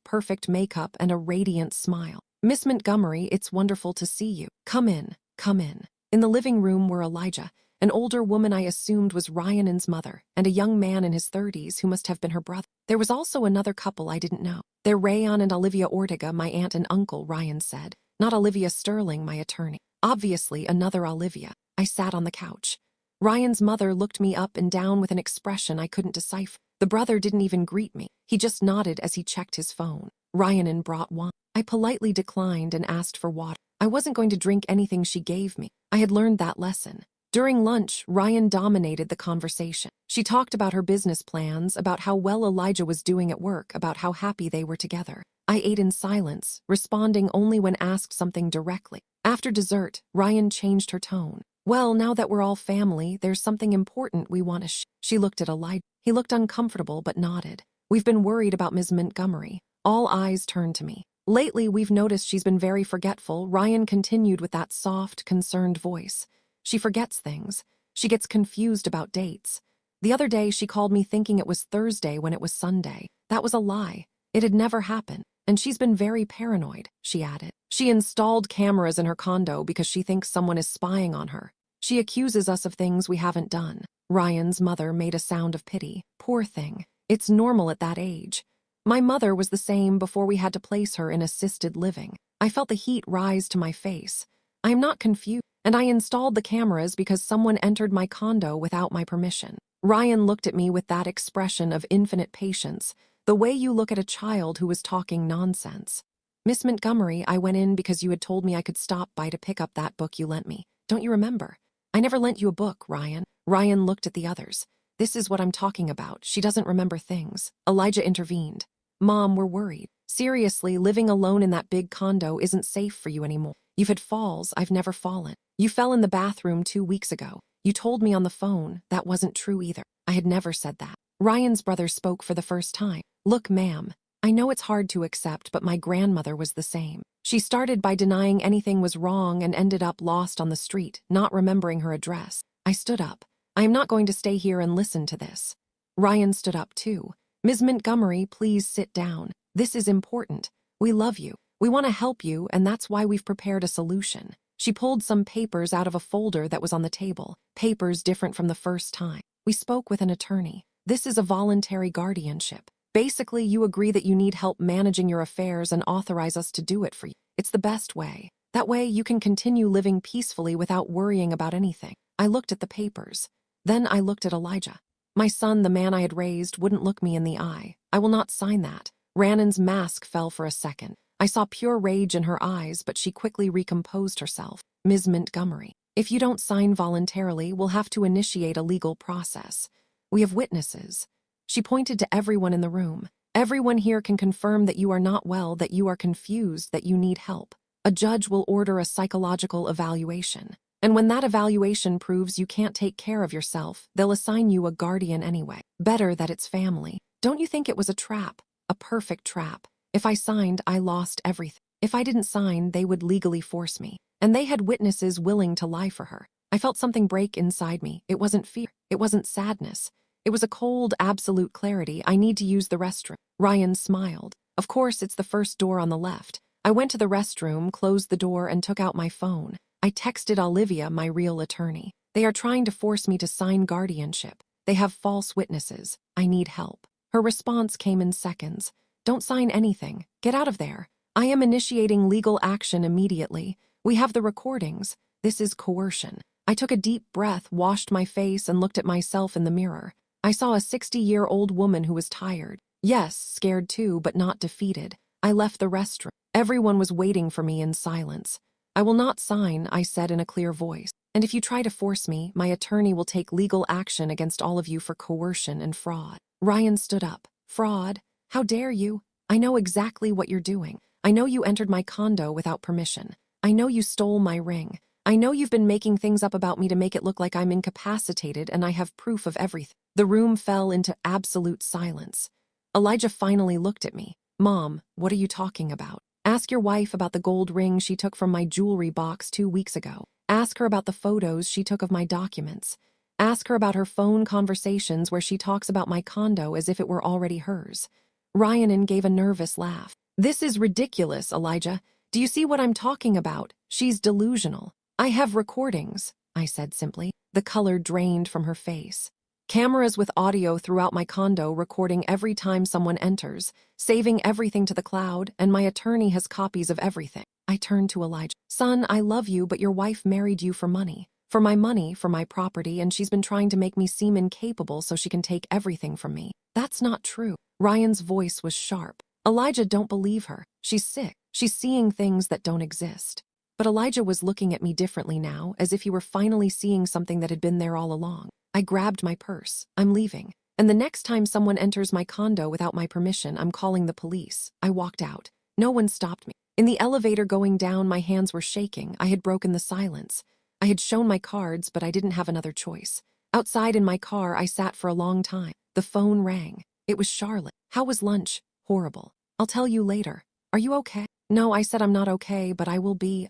perfect makeup, and a radiant smile. "Miss Montgomery, it's wonderful to see you. Come in, come in." In the living room were Elijah, an older woman I assumed was Ryan's mother, and a young man in his 30s who must have been her brother. There was also another couple I didn't know. "They're Rayon and Olivia Ortega, my aunt and uncle," Ryan said. "Not Olivia Sterling, my attorney." Obviously, another Olivia. I sat on the couch. Ryan's mother looked me up and down with an expression I couldn't decipher. The brother didn't even greet me. He just nodded as he checked his phone. Ryan brought wine. I politely declined and asked for water. I wasn't going to drink anything she gave me. I had learned that lesson. During lunch, Ryan dominated the conversation. She talked about her business plans, about how well Elijah was doing at work, about how happy they were together. I ate in silence, responding only when asked something directly. After dessert, Ryan changed her tone. "Well, now that we're all family, there's something important we want to She looked at Elijah. He looked uncomfortable but nodded. "We've been worried about Ms. Montgomery." All eyes turned to me. "Lately, we've noticed she's been very forgetful," Ryan continued with that soft, concerned voice. "She forgets things. She gets confused about dates. The other day, she called me thinking it was Thursday when it was Sunday. That was a lie. It had never happened. And she's been very paranoid," she added. "She installed cameras in her condo because she thinks someone is spying on her. She accuses us of things we haven't done." Ryan's mother made a sound of pity. "Poor thing. It's normal at that age. My mother was the same before we had to place her in assisted living." I felt the heat rise to my face. "I am not confused. And I installed the cameras because someone entered my condo without my permission." Ryan looked at me with that expression of infinite patience, the way you look at a child who was talking nonsense. "Miss Montgomery, I went in because you had told me I could stop by to pick up that book you lent me. Don't you remember?" "I never lent you a book, Ryan." Ryan looked at the others. "This is what I'm talking about. She doesn't remember things." Elijah intervened. "Mom, we're worried. Seriously, living alone in that big condo isn't safe for you anymore. You've had falls. I've never fallen. You fell in the bathroom 2 weeks ago. You told me on the phone. That wasn't true either." I had never said that. Ryan's brother spoke for the first time. "Look, ma'am, I know it's hard to accept, but my grandmother was the same. She started by denying anything was wrong and ended up lost on the street, not remembering her address." I stood up. "I am not going to stay here and listen to this." Ryan stood up too. "Ms. Montgomery, please sit down. This is important. We love you. We want to help you, and that's why we've prepared a solution." She pulled some papers out of a folder that was on the table, papers different from the first time. "We spoke with an attorney. This is a voluntary guardianship. Basically, you agree that you need help managing your affairs and authorize us to do it for you. It's the best way. That way you can continue living peacefully without worrying about anything." I looked at the papers. Then I looked at Elijah. My son, the man I had raised, wouldn't look me in the eye. "I will not sign that." Rannon's mask fell for a second. I saw pure rage in her eyes, but she quickly recomposed herself. "Ms. Montgomery, if you don't sign voluntarily, we'll have to initiate a legal process. We have witnesses." She pointed to everyone in the room. "Everyone here can confirm that you are not well, that you are confused, that you need help. A judge will order a psychological evaluation. And when that evaluation proves you can't take care of yourself, they'll assign you a guardian anyway. Better that it's family. Don't you think it was a trap? A perfect trap. If I signed, I lost everything." If I didn't sign, they would legally force me. And they had witnesses willing to lie for her. I felt something break inside me. It wasn't fear. It wasn't sadness. It was a cold, absolute clarity. I need to use the restroom. Ryan smiled. Of course, it's the first door on the left. I went to the restroom, closed the door, and took out my phone. I texted Olivia, my real attorney. They are trying to force me to sign guardianship. They have false witnesses. I need help. Her response came in seconds. Don't sign anything. Get out of there. I am initiating legal action immediately. We have the recordings. This is coercion. I took a deep breath, washed my face, and looked at myself in the mirror. I saw a 60-year-old woman who was tired. Yes, scared too, but not defeated. I left the restroom. Everyone was waiting for me in silence. I will not sign, I said in a clear voice. And if you try to force me, my attorney will take legal action against all of you for coercion and fraud. Ryan stood up. Fraud? How dare you? I know exactly what you're doing. I know you entered my condo without permission. I know you stole my ring. I know you've been making things up about me to make it look like I'm incapacitated, and I have proof of everything. The room fell into absolute silence. Elijah finally looked at me. Mom, what are you talking about? Ask your wife about the gold ring she took from my jewelry box 2 weeks ago. Ask her about the photos she took of my documents. Ask her about her phone conversations where she talks about my condo as if it were already hers. Ryan gave a nervous laugh. This is ridiculous, Elijah. Do you see what I'm talking about? She's delusional. I have recordings, I said simply. The color drained from her face. Cameras with audio throughout my condo recording every time someone enters, saving everything to the cloud, and my attorney has copies of everything. I turned to Elijah. Son, I love you, but your wife married you for money. For my property, and she's been trying to make me seem incapable so she can take everything from me. That's not true. Ryan's voice was sharp. Elijah, don't believe her. She's sick. She's seeing things that don't exist. But Elijah was looking at me differently now, as if he were finally seeing something that had been there all along. I grabbed my purse. I'm leaving. And the next time someone enters my condo without my permission, I'm calling the police. I walked out. No one stopped me. In the elevator going down, my hands were shaking. I had broken the silence. I had shown my cards, but I didn't have another choice. Outside in my car, I sat for a long time. The phone rang. It was Charlotte. How was lunch? Horrible. I'll tell you later. Are you okay? No, I said I'm not okay, but I will be.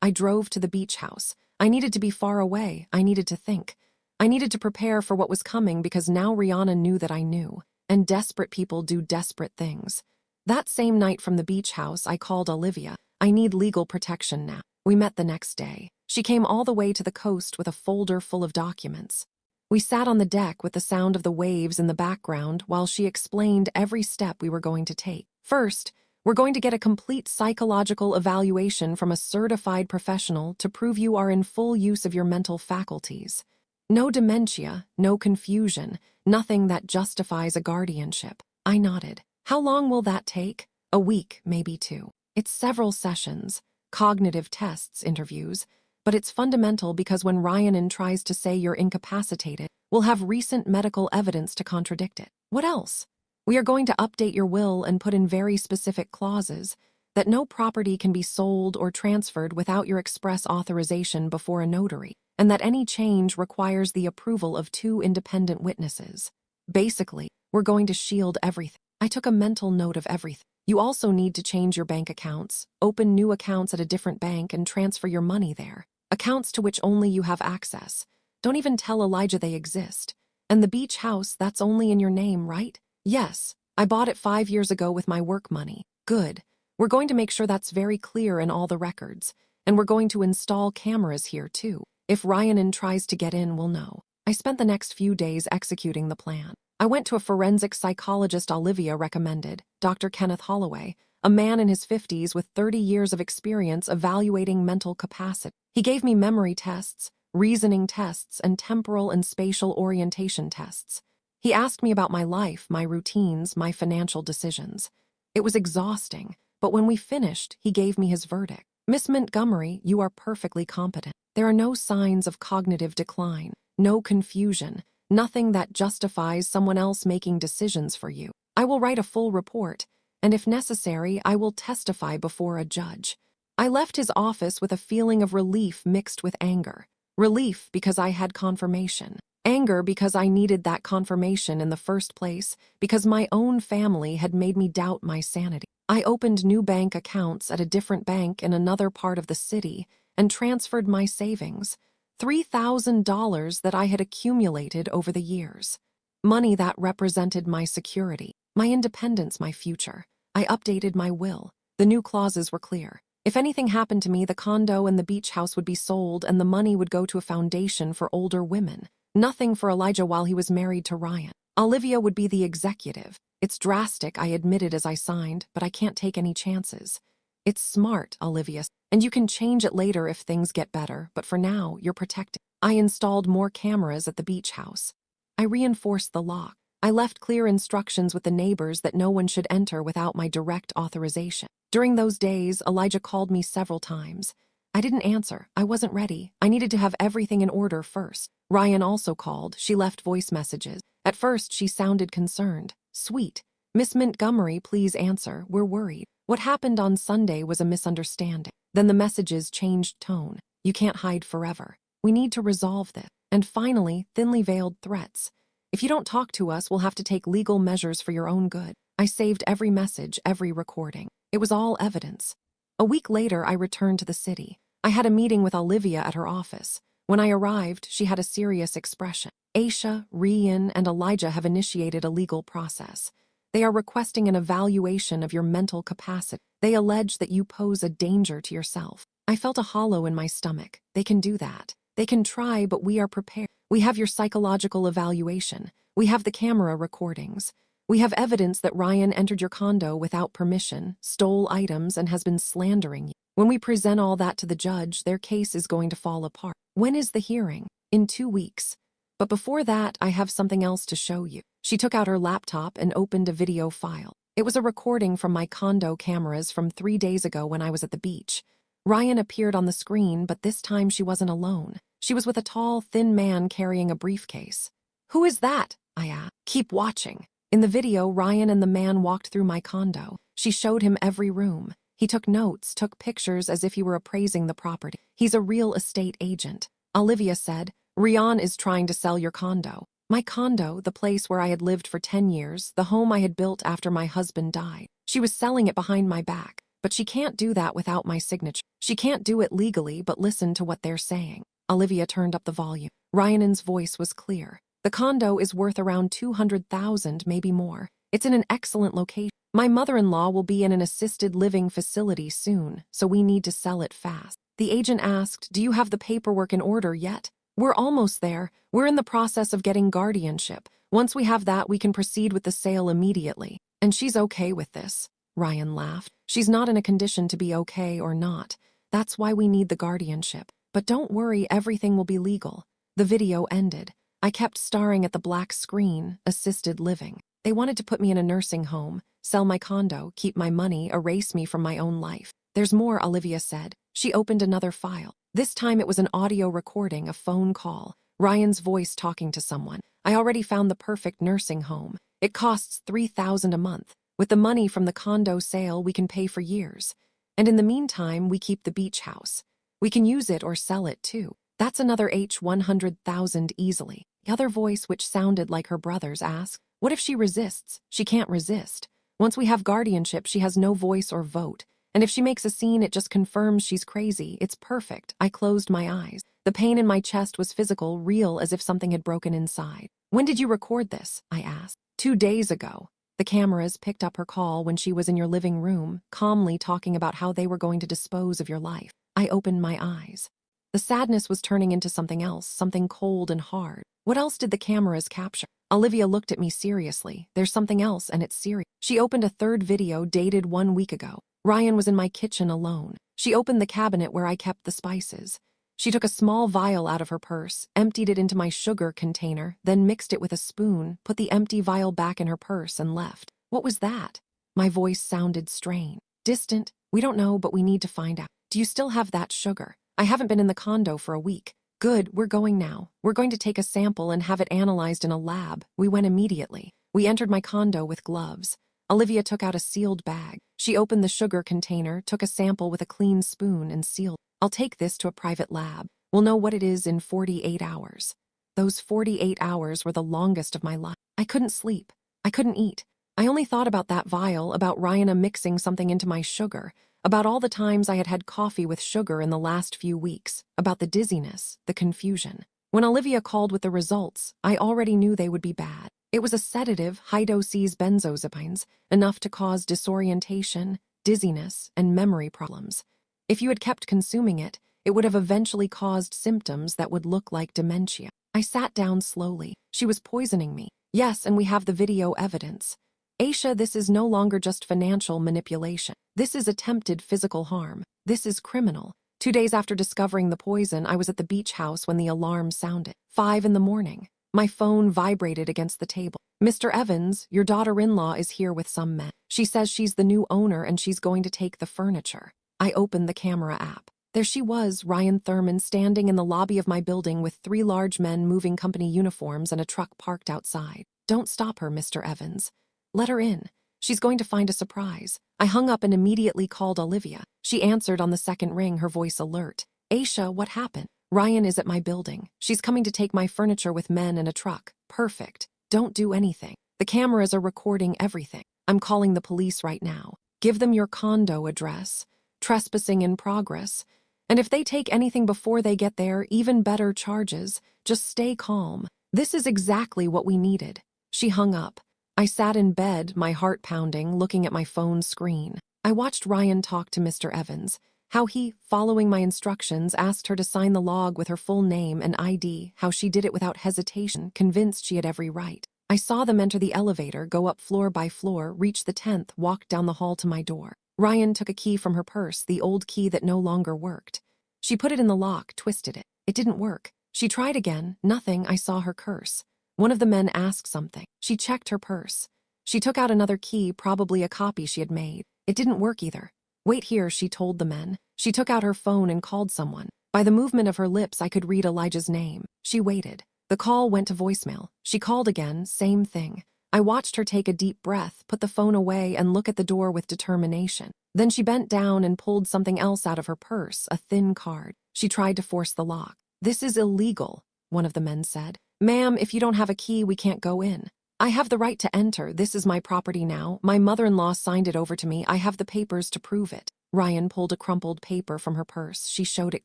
I drove to the beach house. I needed to be far away. I needed to think. I needed to prepare for what was coming because now Rihanna knew that I knew. And desperate people do desperate things. That same night from the beach house, I called Olivia. I need legal protection now. We met the next day. She came all the way to the coast with a folder full of documents. We sat on the deck with the sound of the waves in the background while she explained every step we were going to take. First, we're going to get a complete psychological evaluation from a certified professional to prove you are in full use of your mental faculties. No dementia, no confusion, nothing that justifies a guardianship. I nodded. How long will that take? A week, maybe 2. It's several sessions, cognitive tests, interviews, but it's fundamental because when Ryan tries to say you're incapacitated, we'll have recent medical evidence to contradict it. What else? We are going to update your will and put in very specific clauses that no property can be sold or transferred without your express authorization before a notary, and that any change requires the approval of 2 independent witnesses. Basically, we're going to shield everything. I took a mental note of everything. You also need to change your bank accounts, open new accounts at a different bank and transfer your money there. Accounts to which only you have access. Don't even tell Elijah they exist. And the beach house, that's only in your name, right? Yes. I bought it 5 years ago with my work money. Good. We're going to make sure that's very clear in all the records. And we're going to install cameras here too. If Ryan tries to get in, we'll know. I spent the next few days executing the plan. I went to a forensic psychologist Olivia recommended, Dr. Kenneth Holloway, a man in his 50s with 30 years of experience evaluating mental capacity. He gave me memory tests, reasoning tests, and temporal and spatial orientation tests. He asked me about my life, my routines, my financial decisions. It was exhausting, but when we finished, he gave me his verdict. Miss Montgomery, you are perfectly competent. There are no signs of cognitive decline, no confusion, nothing that justifies someone else making decisions for you. I will write a full report, and if necessary, I will testify before a judge. I left his office with a feeling of relief mixed with anger. Relief because I had confirmation. Anger because I needed that confirmation in the first place, because my own family had made me doubt my sanity. I opened new bank accounts at a different bank in another part of the city and transferred my savings, $3,000 that I had accumulated over the years. Money that represented my security, my independence, my future. I updated my will. The new clauses were clear. If anything happened to me, the condo and the beach house would be sold and the money would go to a foundation for older women. Nothing for Elijah while he was married to Ryan. Olivia would be the executive. It's drastic, I admitted as I signed, but I can't take any chances. It's smart, Olivia, and you can change it later if things get better, but for now, you're protected. I installed more cameras at the beach house. I reinforced the lock. I left clear instructions with the neighbors that no one should enter without my direct authorization. During those days, Elijah called me several times. I didn't answer. I wasn't ready. I needed to have everything in order first. Ryan also called. She left voice messages. At first, she sounded concerned. Sweet. Miss Montgomery, please answer. We're worried. What happened on Sunday was a misunderstanding. Then the messages changed tone. You can't hide forever. We need to resolve this. And finally, thinly veiled threats. If you don't talk to us, we'll have to take legal measures for your own good. I saved every message, every recording. It was all evidence. A week later, I returned to the city. I had a meeting with Olivia at her office. When I arrived, she had a serious expression. Aisha, Ryan, and Elijah have initiated a legal process. They are requesting an evaluation of your mental capacity. They allege that you pose a danger to yourself. I felt a hollow in my stomach. They can do that. They can try, but we are prepared. We have your psychological evaluation. We have the camera recordings. We have evidence that Ryan entered your condo without permission, stole items, and has been slandering you. When we present all that to the judge, their case is going to fall apart. When is the hearing? In 2 weeks. But before that, I have something else to show you. She took out her laptop and opened a video file. It was a recording from my condo cameras from 3 days ago when I was at the beach. Ryan appeared on the screen, but this time she wasn't alone. She was with a tall, thin man carrying a briefcase. Who is that? I asked. Keep watching. In the video, Ryan and the man walked through my condo. She showed him every room. He took notes, took pictures as if he were appraising the property. He's a real estate agent. Olivia said, Ryan is trying to sell your condo. My condo, the place where I had lived for 10 years, the home I had built after my husband died. She was selling it behind my back. But she can't do that without my signature. She can't do it legally, but listen to what they're saying. Olivia turned up the volume. Ryan's voice was clear. The condo is worth around $200,000, maybe more. It's in an excellent location. My mother-in-law will be in an assisted living facility soon, so we need to sell it fast. The agent asked, do you have the paperwork in order yet? We're almost there. We're in the process of getting guardianship. Once we have that, we can proceed with the sale immediately. And she's okay with this. Ryan laughed. She's not in a condition to be okay or not. That's why we need the guardianship. But don't worry, everything will be legal. The video ended. I kept staring at the black screen, assisted living. They wanted to put me in a nursing home, sell my condo, keep my money, erase me from my own life. There's more, Olivia said. She opened another file. This time it was an audio recording, a phone call. Ryan's voice talking to someone. I already found the perfect nursing home. It costs $3,000 a month. With the money from the condo sale, we can pay for years. And in the meantime, we keep the beach house. We can use it or sell it too. That's another $100,000 easily. The other voice, which sounded like her brother's, asked, what if she resists? She can't resist. Once we have guardianship, she has no voice or vote. And if she makes a scene, it just confirms she's crazy. It's perfect. I closed my eyes. The pain in my chest was physical, real, as if something had broken inside. When did you record this? I asked. 2 days ago. The cameras picked up her call when she was in your living room, calmly talking about how they were going to dispose of your life. I opened my eyes. The sadness was turning into something else, something cold and hard. What else did the cameras capture? Olivia looked at me seriously. There's something else, and it's serious. She opened a third video dated 1 week ago. Ryan was in my kitchen alone. She opened the cabinet where I kept the spices. She took a small vial out of her purse, emptied it into my sugar container, then mixed it with a spoon, put the empty vial back in her purse, and left. What was that? My voice sounded strained. Distant. We don't know, but we need to find out. Do you still have that sugar? I haven't been in the condo for a week. Good, we're going now. We're going to take a sample and have it analyzed in a lab. We went immediately. We entered my condo with gloves. Olivia took out a sealed bag. She opened the sugar container, took a sample with a clean spoon, and sealed. I'll take this to a private lab. We'll know what it is in 48 hours. Those 48 hours were the longest of my life. I couldn't sleep. I couldn't eat. I only thought about that vial, about Ryana mixing something into my sugar, about all the times I had had coffee with sugar in the last few weeks, about the dizziness, the confusion. When Olivia called with the results, I already knew they would be bad. It was a sedative, high-doses benzodiazepines, enough to cause disorientation, dizziness, and memory problems. If you had kept consuming it, it would have eventually caused symptoms that would look like dementia. I sat down slowly. She was poisoning me. Yes, and we have the video evidence. Aisha, this is no longer just financial manipulation. This is attempted physical harm. This is criminal. 2 days after discovering the poison, I was at the beach house when the alarm sounded. 5 in the morning. My phone vibrated against the table. Mr. Evans, your daughter-in-law is here with some men. She says she's the new owner and she's going to take the furniture. I opened the camera app. There she was, Ryan Thurman, standing in the lobby of my building with 3 large men moving company uniforms and a truck parked outside. Don't stop her, Mr. Evans. Let her in. She's going to find a surprise. I hung up and immediately called Olivia. She answered on the second ring, her voice alert. Aisha, what happened? Ryan is at my building. She's coming to take my furniture with men and a truck. Perfect. Don't do anything. The cameras are recording everything. I'm calling the police right now. Give them your condo address. Trespassing in progress. And if they take anything before they get there, even better charges. Just stay calm. This is exactly what we needed. She hung up. I sat in bed, my heart pounding, looking at my phone screen. I watched Ryan talk to Mr. Evans. How he, following my instructions, asked her to sign the log with her full name and ID, how she did it without hesitation, convinced she had every right. I saw them enter the elevator, go up floor by floor, reach the 10th, walk down the hall to my door. Ryan took a key from her purse, the old key that no longer worked. She put it in the lock, twisted it. It didn't work. She tried again. Nothing. I saw her curse. One of the men asked something. She checked her purse. She took out another key, probably a copy she had made. It didn't work either. Wait here, she told the men. She took out her phone and called someone. By the movement of her lips, I could read Elijah's name. She waited. The call went to voicemail. She called again, same thing. I watched her take a deep breath, put the phone away, and look at the door with determination. Then she bent down and pulled something else out of her purse, a thin card. She tried to force the lock. This is illegal, one of the men said. Ma'am, if you don't have a key, we can't go in. I have the right to enter. This is my property now. My mother-in-law signed it over to me. I have the papers to prove it. Ryan pulled a crumpled paper from her purse. She showed it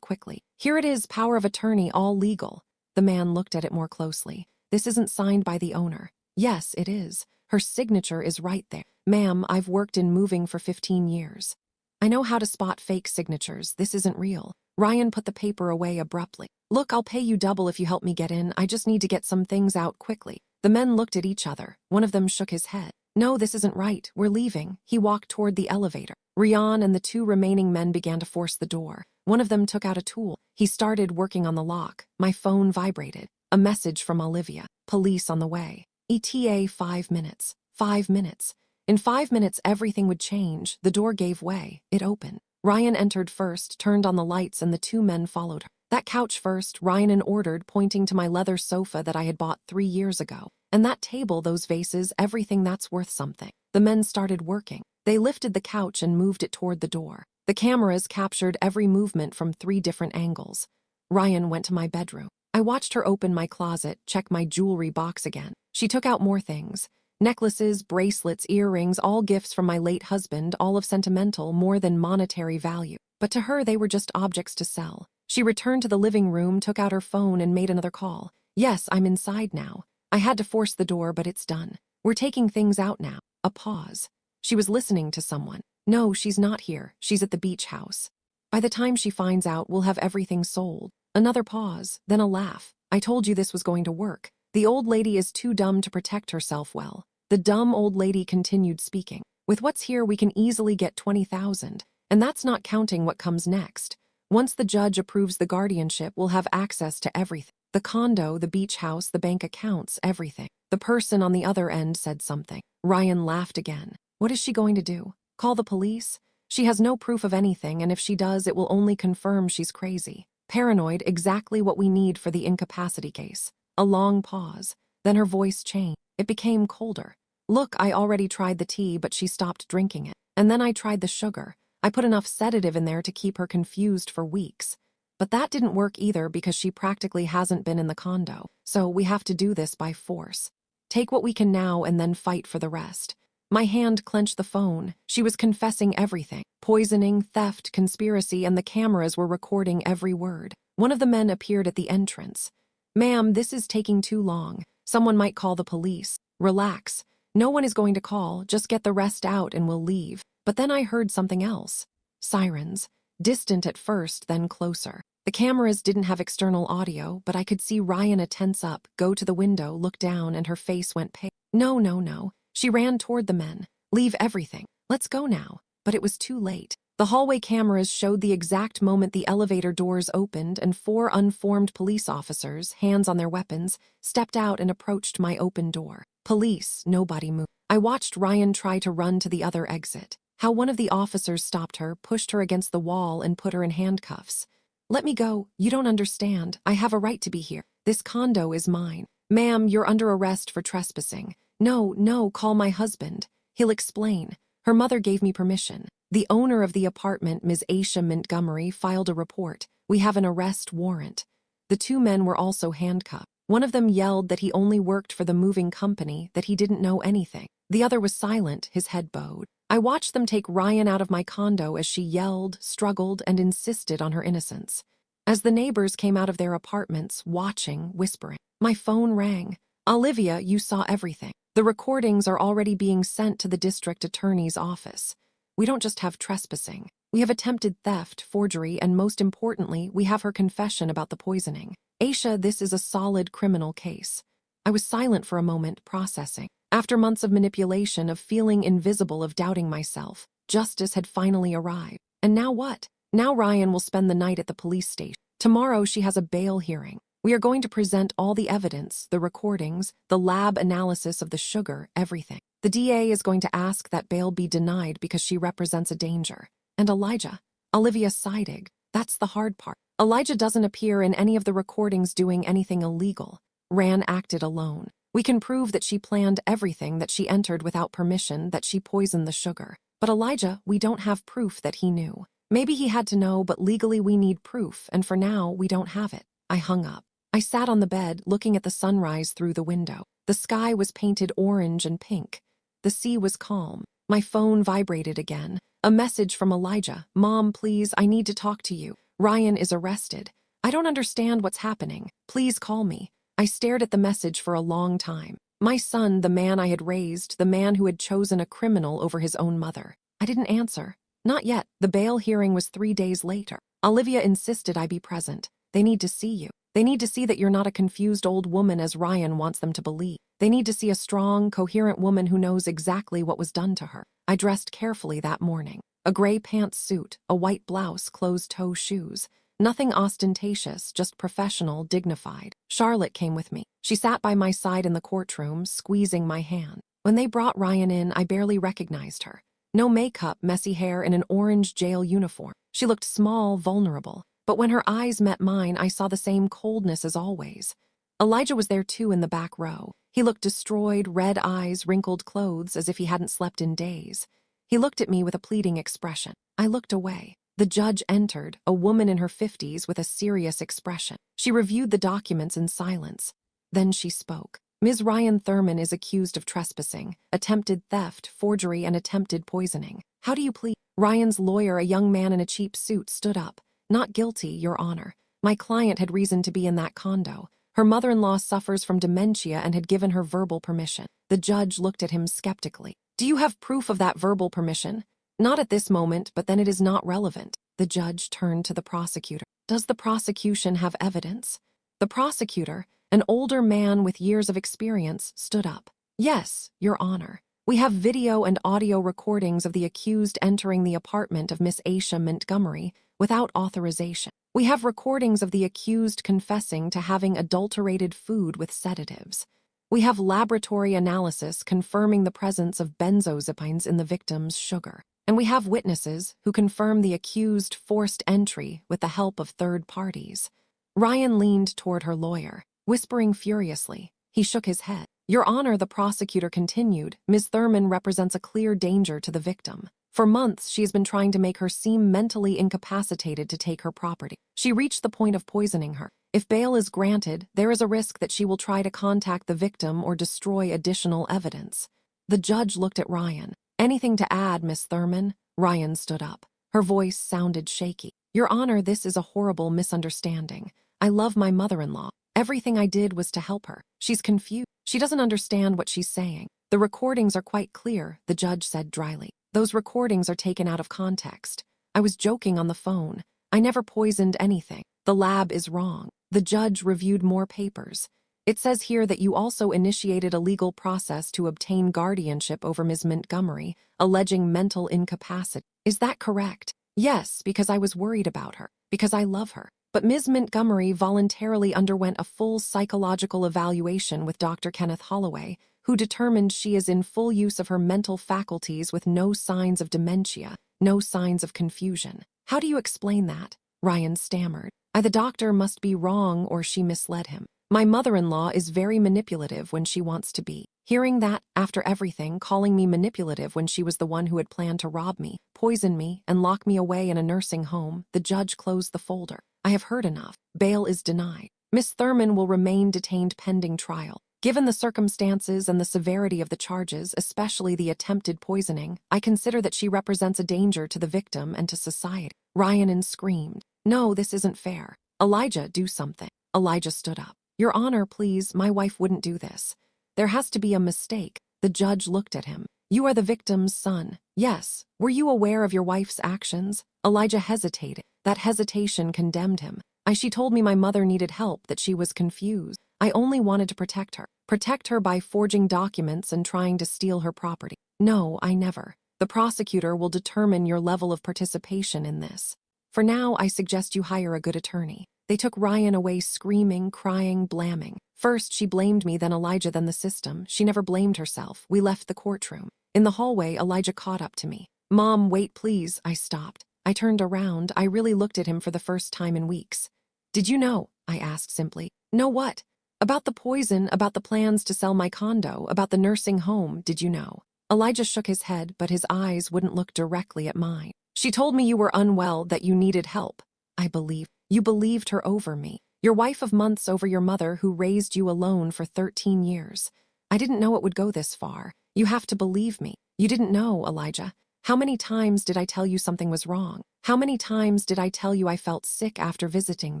quickly. Here it is, power of attorney, all legal. The man looked at it more closely. This isn't signed by the owner. Yes, it is. Her signature is right there. Ma'am, I've worked in moving for 15 years. I know how to spot fake signatures. This isn't real. Ryan put the paper away abruptly. Look, I'll pay you double if you help me get in. I just need to get some things out quickly. The men looked at each other. One of them shook his head. No, this isn't right. We're leaving. He walked toward the elevator. Rian and the 2 remaining men began to force the door. One of them took out a tool. He started working on the lock. My phone vibrated. A message from Olivia. Police on the way. ETA 5 minutes. 5 minutes. In 5 minutes, everything would change. The door gave way. It opened. Ryan entered first, turned on the lights, and the 2 men followed her. That couch first, Ryan ordered, pointing to my leather sofa that I had bought 3 years ago. And that table, those vases, everything that's worth something. The men started working. They lifted the couch and moved it toward the door. The cameras captured every movement from 3 different angles. Ryan went to my bedroom. I watched her open my closet, check my jewelry box again. She took out more things. Necklaces, bracelets, earrings, all gifts from my late husband, all of sentimental, more than monetary value. But to her, they were just objects to sell. She returned to the living room, took out her phone, and made another call. Yes, I'm inside now. I had to force the door, but it's done. We're taking things out now. A pause. She was listening to someone. No, she's not here. She's at the beach house. By the time she finds out, we'll have everything sold. Another pause, then a laugh. I told you this was going to work. The old lady is too dumb to protect herself well. The dumb old lady continued speaking. With what's here, we can easily get 20,000. And that's not counting what comes next. Once the judge approves the guardianship, we'll have access to everything. The condo, the beach house, the bank accounts, everything. The person on the other end said something. Ryan laughed again. What is she going to do? Call the police? She has no proof of anything, and if she does, it will only confirm she's crazy. Paranoid, exactly what we need for the incapacity case. A long pause. Then her voice changed. It became colder. Look, I already tried the tea, but she stopped drinking it. And then I tried the sugar. I put enough sedative in there to keep her confused for weeks. But that didn't work either because she practically hasn't been in the condo. So we have to do this by force. Take what we can now and then fight for the rest. My hand clenched the phone. She was confessing everything. Poisoning, theft, conspiracy, and the cameras were recording every word. One of the men appeared at the entrance. "Ma'am, this is taking too long. Someone might call the police." "Relax. No one is going to call. Just get the rest out and we'll leave." But then I heard something else. Sirens. Distant at first, then closer. The cameras didn't have external audio, but I could see Ryan tense up, go to the window, look down, and her face went pale. No, no, no. She ran toward the men. "Leave everything. Let's go now." But it was too late. The hallway cameras showed the exact moment the elevator doors opened and 4 unformed police officers, hands on their weapons, stepped out and approached my open door. Police, nobody moved. I watched Ryan try to run to the other exit. How one of the officers stopped her, pushed her against the wall, and put her in handcuffs. "Let me go. You don't understand. I have a right to be here. This condo is mine." "Ma'am, you're under arrest for trespassing." "No, no, call my husband. He'll explain." Her mother gave me permission. The owner of the apartment, Ms. Aisha Montgomery, filed a report. "We have an arrest warrant." The 2 men were also handcuffed. One of them yelled that he only worked for the moving company, that he didn't know anything. The other was silent, his head bowed. I watched them take Ryan out of my condo as she yelled, struggled, and insisted on her innocence. As the neighbors came out of their apartments, watching, whispering, my phone rang. "Olivia, you saw everything. The recordings are already being sent to the district attorney's office. We don't just have trespassing. We have attempted theft, forgery, and most importantly, we have her confession about the poisoning. Aisha, this is a solid criminal case." I was silent for a moment, processing. After months of manipulation, of feeling invisible, of doubting myself, justice had finally arrived. And now what? Now Ryan will spend the night at the police station. Tomorrow she has a bail hearing. We are going to present all the evidence, the recordings, the lab analysis of the sugar, everything. The DA is going to ask that bail be denied because she represents a danger. And Elijah? Olivia sighed. That's the hard part. Elijah doesn't appear in any of the recordings doing anything illegal. Ran acted alone. We can prove that she planned everything, that she entered without permission, that she poisoned the sugar. But Elijah, we don't have proof that he knew. Maybe he had to know, but legally we need proof, and for now, we don't have it. I hung up. I sat on the bed, looking at the sunrise through the window. The sky was painted orange and pink. The sea was calm. My phone vibrated again. A message from Elijah. "Mom, please, I need to talk to you. Ryan is arrested. I don't understand what's happening. Please call me." I stared at the message for a long time. My son, the man I had raised, the man who had chosen a criminal over his own mother. I didn't answer. Not yet. The bail hearing was 3 days later. Olivia insisted I be present. "They need to see you. They need to see that you're not a confused old woman as Ryan wants them to believe. They need to see a strong, coherent woman who knows exactly what was done to her." I dressed carefully that morning. A gray pantsuit, a white blouse, closed-toe shoes. Nothing ostentatious, just professional, dignified. Charlotte came with me. She sat by my side in the courtroom, squeezing my hand. When they brought Ryan in, I barely recognized her. No makeup, messy hair, and an orange jail uniform. She looked small, vulnerable. But when her eyes met mine, I saw the same coldness as always. Elijah was there too in the back row. He looked destroyed, red eyes, wrinkled clothes, as if he hadn't slept in days. He looked at me with a pleading expression. I looked away. The judge entered, a woman in her 50s with a serious expression. She reviewed the documents in silence. Then she spoke. "Ms. Ryan Thurman is accused of trespassing, attempted theft, forgery, and attempted poisoning. How do you plead?" Ryan's lawyer, a young man in a cheap suit, stood up. "Not guilty, Your Honor. My client had reason to be in that condo. Her mother-in-law suffers from dementia and had given her verbal permission." The judge looked at him skeptically. "Do you have proof of that verbal permission?" "Not at this moment, but then it is not relevant." The judge turned to the prosecutor. "Does the prosecution have evidence?" The prosecutor, an older man with years of experience, stood up. "Yes, Your Honor. We have video and audio recordings of the accused entering the apartment of Miss Aisha Montgomery without authorization. We have recordings of the accused confessing to having adulterated food with sedatives. We have laboratory analysis confirming the presence of benzodiazepines in the victim's sugar. And we have witnesses who confirm the accused forced entry with the help of third parties." Ryan leaned toward her lawyer, whispering furiously. He shook his head. "Your Honor," the prosecutor continued, "Ms. Thurman represents a clear danger to the victim. For months, she has been trying to make her seem mentally incapacitated to take her property. She reached the point of poisoning her. If bail is granted, there is a risk that she will try to contact the victim or destroy additional evidence." The judge looked at Ryan. Anything to add, Miss Thurman? Ryan stood up. Her voice sounded shaky. Your Honor, this is a horrible misunderstanding. I love my mother-in-law. Everything I did was to help her. She's confused. She doesn't understand what she's saying. The recordings are quite clear, the judge said dryly. Those recordings are taken out of context. I was joking on the phone. I never poisoned anything. The lab is wrong. The judge reviewed more papers. It says here that you also initiated a legal process to obtain guardianship over Ms. Montgomery, alleging mental incapacity. Is that correct? Yes, because I was worried about her, because I love her. But Ms. Montgomery voluntarily underwent a full psychological evaluation with Dr. Kenneth Holloway, who determined she is in full use of her mental faculties with no signs of dementia, no signs of confusion. How do you explain that? Ryan stammered. The doctor must be wrong or she misled him. My mother-in-law is very manipulative when she wants to be. Hearing that, after everything, calling me manipulative when she was the one who had planned to rob me, poison me, and lock me away in a nursing home, the judge closed the folder. I have heard enough. Bail is denied. Miss Thurman will remain detained pending trial. Given the circumstances and the severity of the charges, especially the attempted poisoning, I consider that she represents a danger to the victim and to society. Ryan screamed. No, this isn't fair. Elijah, do something. Elijah stood up. Your Honor, please, my wife wouldn't do this. There has to be a mistake. The judge looked at him. You are the victim's son. Yes. Were you aware of your wife's actions? Elijah hesitated. That hesitation condemned him. She told me my mother needed help, that she was confused. I only wanted to protect her. Protect her by forging documents and trying to steal her property. No, I never. The prosecutor will determine your level of participation in this. For now, I suggest you hire a good attorney. They took Ryan away screaming, crying, blaming. First, she blamed me, then Elijah, then the system. She never blamed herself. We left the courtroom. In the hallway, Elijah caught up to me. Mom, wait, please. I stopped. I turned around. I really looked at him for the first time in weeks. Did you know? I asked simply. Know what? About the poison, about the plans to sell my condo, about the nursing home, did you know? Elijah shook his head, but his eyes wouldn't look directly at mine. She told me you were unwell, that you needed help. I believed. You believed her over me. Your wife of months over your mother who raised you alone for 13 years. I didn't know it would go this far. You have to believe me. You didn't know, Elijah. How many times did I tell you something was wrong? How many times did I tell you I felt sick after visiting